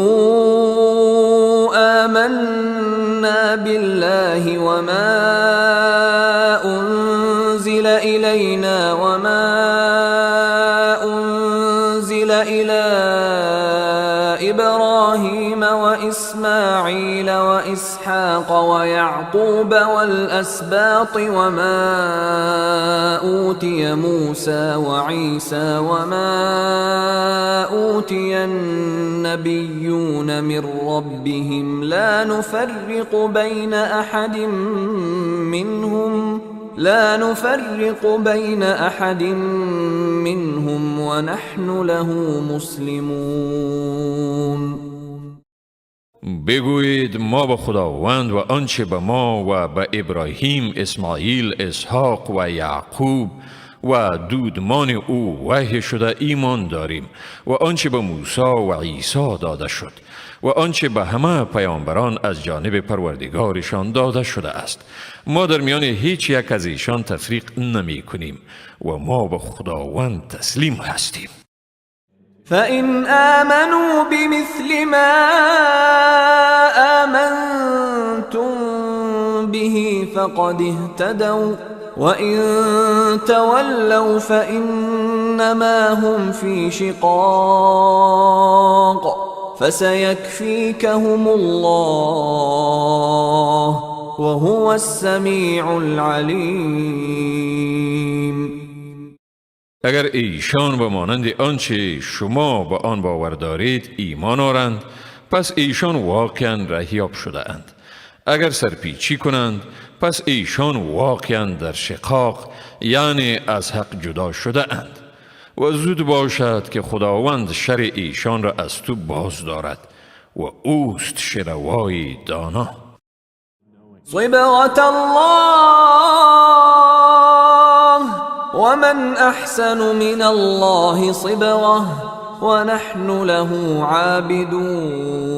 [SPEAKER 1] آمنا بالله وما أنزل إلينا وما أنزل إلى إبراهيم وإسماعيل وإسحاق ويعقوب والأسباط وما أوتي موسى وعيسى وما أوتي النبيون من ربهم لا نفرق بين أحد منهم ونحن له مسلمون.
[SPEAKER 2] بگویید ما به خداوند و آنچه به ما و به ابراهیم، اسماعیل، اسحاق و یعقوب و دودمان او وحی شده ایمان داریم و آنچه به موسی و عیسی داده شد و آنچه به همه پیامبران از جانب پروردگارشان داده شده است. ما در میان هیچ یک از ایشان تفریق نمی کنیم و ما به خداوند تسلیم هستیم.
[SPEAKER 1] فإن آمنوا بمثل ما آمنتم به فقد اهتدوا وإن تولوا فإنما هم في شقاق فسيكفيكهم الله وهو السميع العليم.
[SPEAKER 2] اگر ایشان به مانند آنچه شما به آن باور دارید ایمان آورند، پس ایشان واقعا رهیاب شده اند. اگر سرپیچی کنند، پس ایشان واقعا در شقاق، یعنی از حق جدا شده اند. و زود باشد که خداوند شر ایشان را از تو باز دارد و اوست شنوای دانا.
[SPEAKER 1] صبغة الله ومن أحسن من الله صبغة ونحن له عابدون.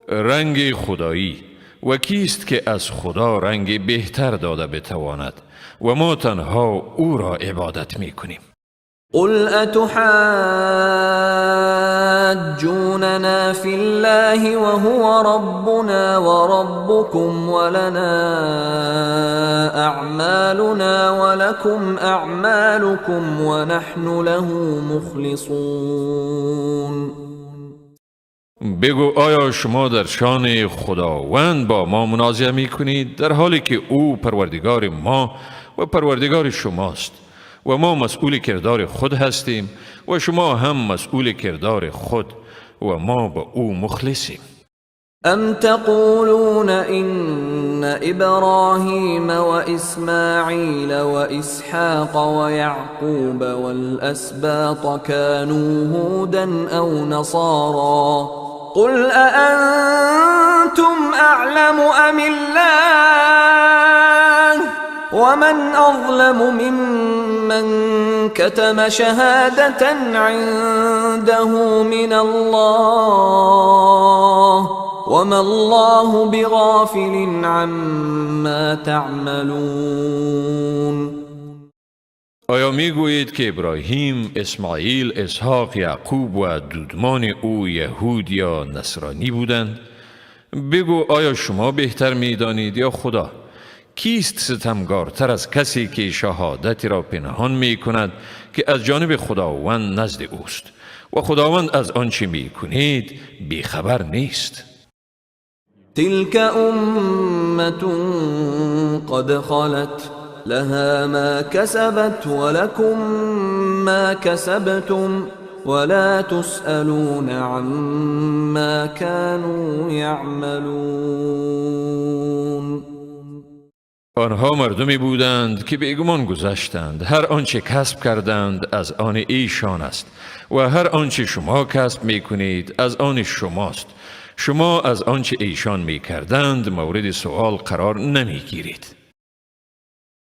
[SPEAKER 2] رنگ خدایی و کیست که از خدا رنگ بهتر داده بتواند و ما تنها او را عبادت می کنیم.
[SPEAKER 1] قل أتحاجوننا في الله وهو ربنا وربكم ولنا أعمالنا ولكم أعمالكم ونحن له مخلصون.
[SPEAKER 2] بگو آیا شما در شان خداوند با ما منازعه می کنید در حالی که او پروردگار ما و پروردگار شماست و ما مسئول کردار خود هستیم و شما هم مسئول کردار خود و ما به او مخلصیم.
[SPEAKER 1] ام تقولون إن إبراهيم وإسماعيل وإسحاق ويعقوب والأسباط كانوا هودا أو نصارى قل أأنتم أعلم أم الله ومن أظلم ممن كتم شهادة عنده من الله وما الله بغافل عما تعملون.
[SPEAKER 2] آیا میگویید که ابراهیم، اسماعیل، اسحاق، یعقوب و دودمان او یهود یا نصرانی بودند؟ بگو آیا شما بهتر میدانید یا خدا؟ کیست ستمگارتر از کسی که شهادتی را پنهان می کند که از جانب خداوند نزد اوست و خداوند از آنچه می کنید بیخبر نیست؟
[SPEAKER 1] تلك أمة قد خلت لها ما كسبت ولكم ما كسبتم ولا تسألون عما كانوا يعملون.
[SPEAKER 2] آنها مردمی بودند که بیگمان گذشتند. هر آنچه کسب کردند از آن ایشان است و هر آنچه شما کسب می کنید از آن شماست. شما از آنچه ایشان می کردند مورد سؤال قرار نمی گیرید.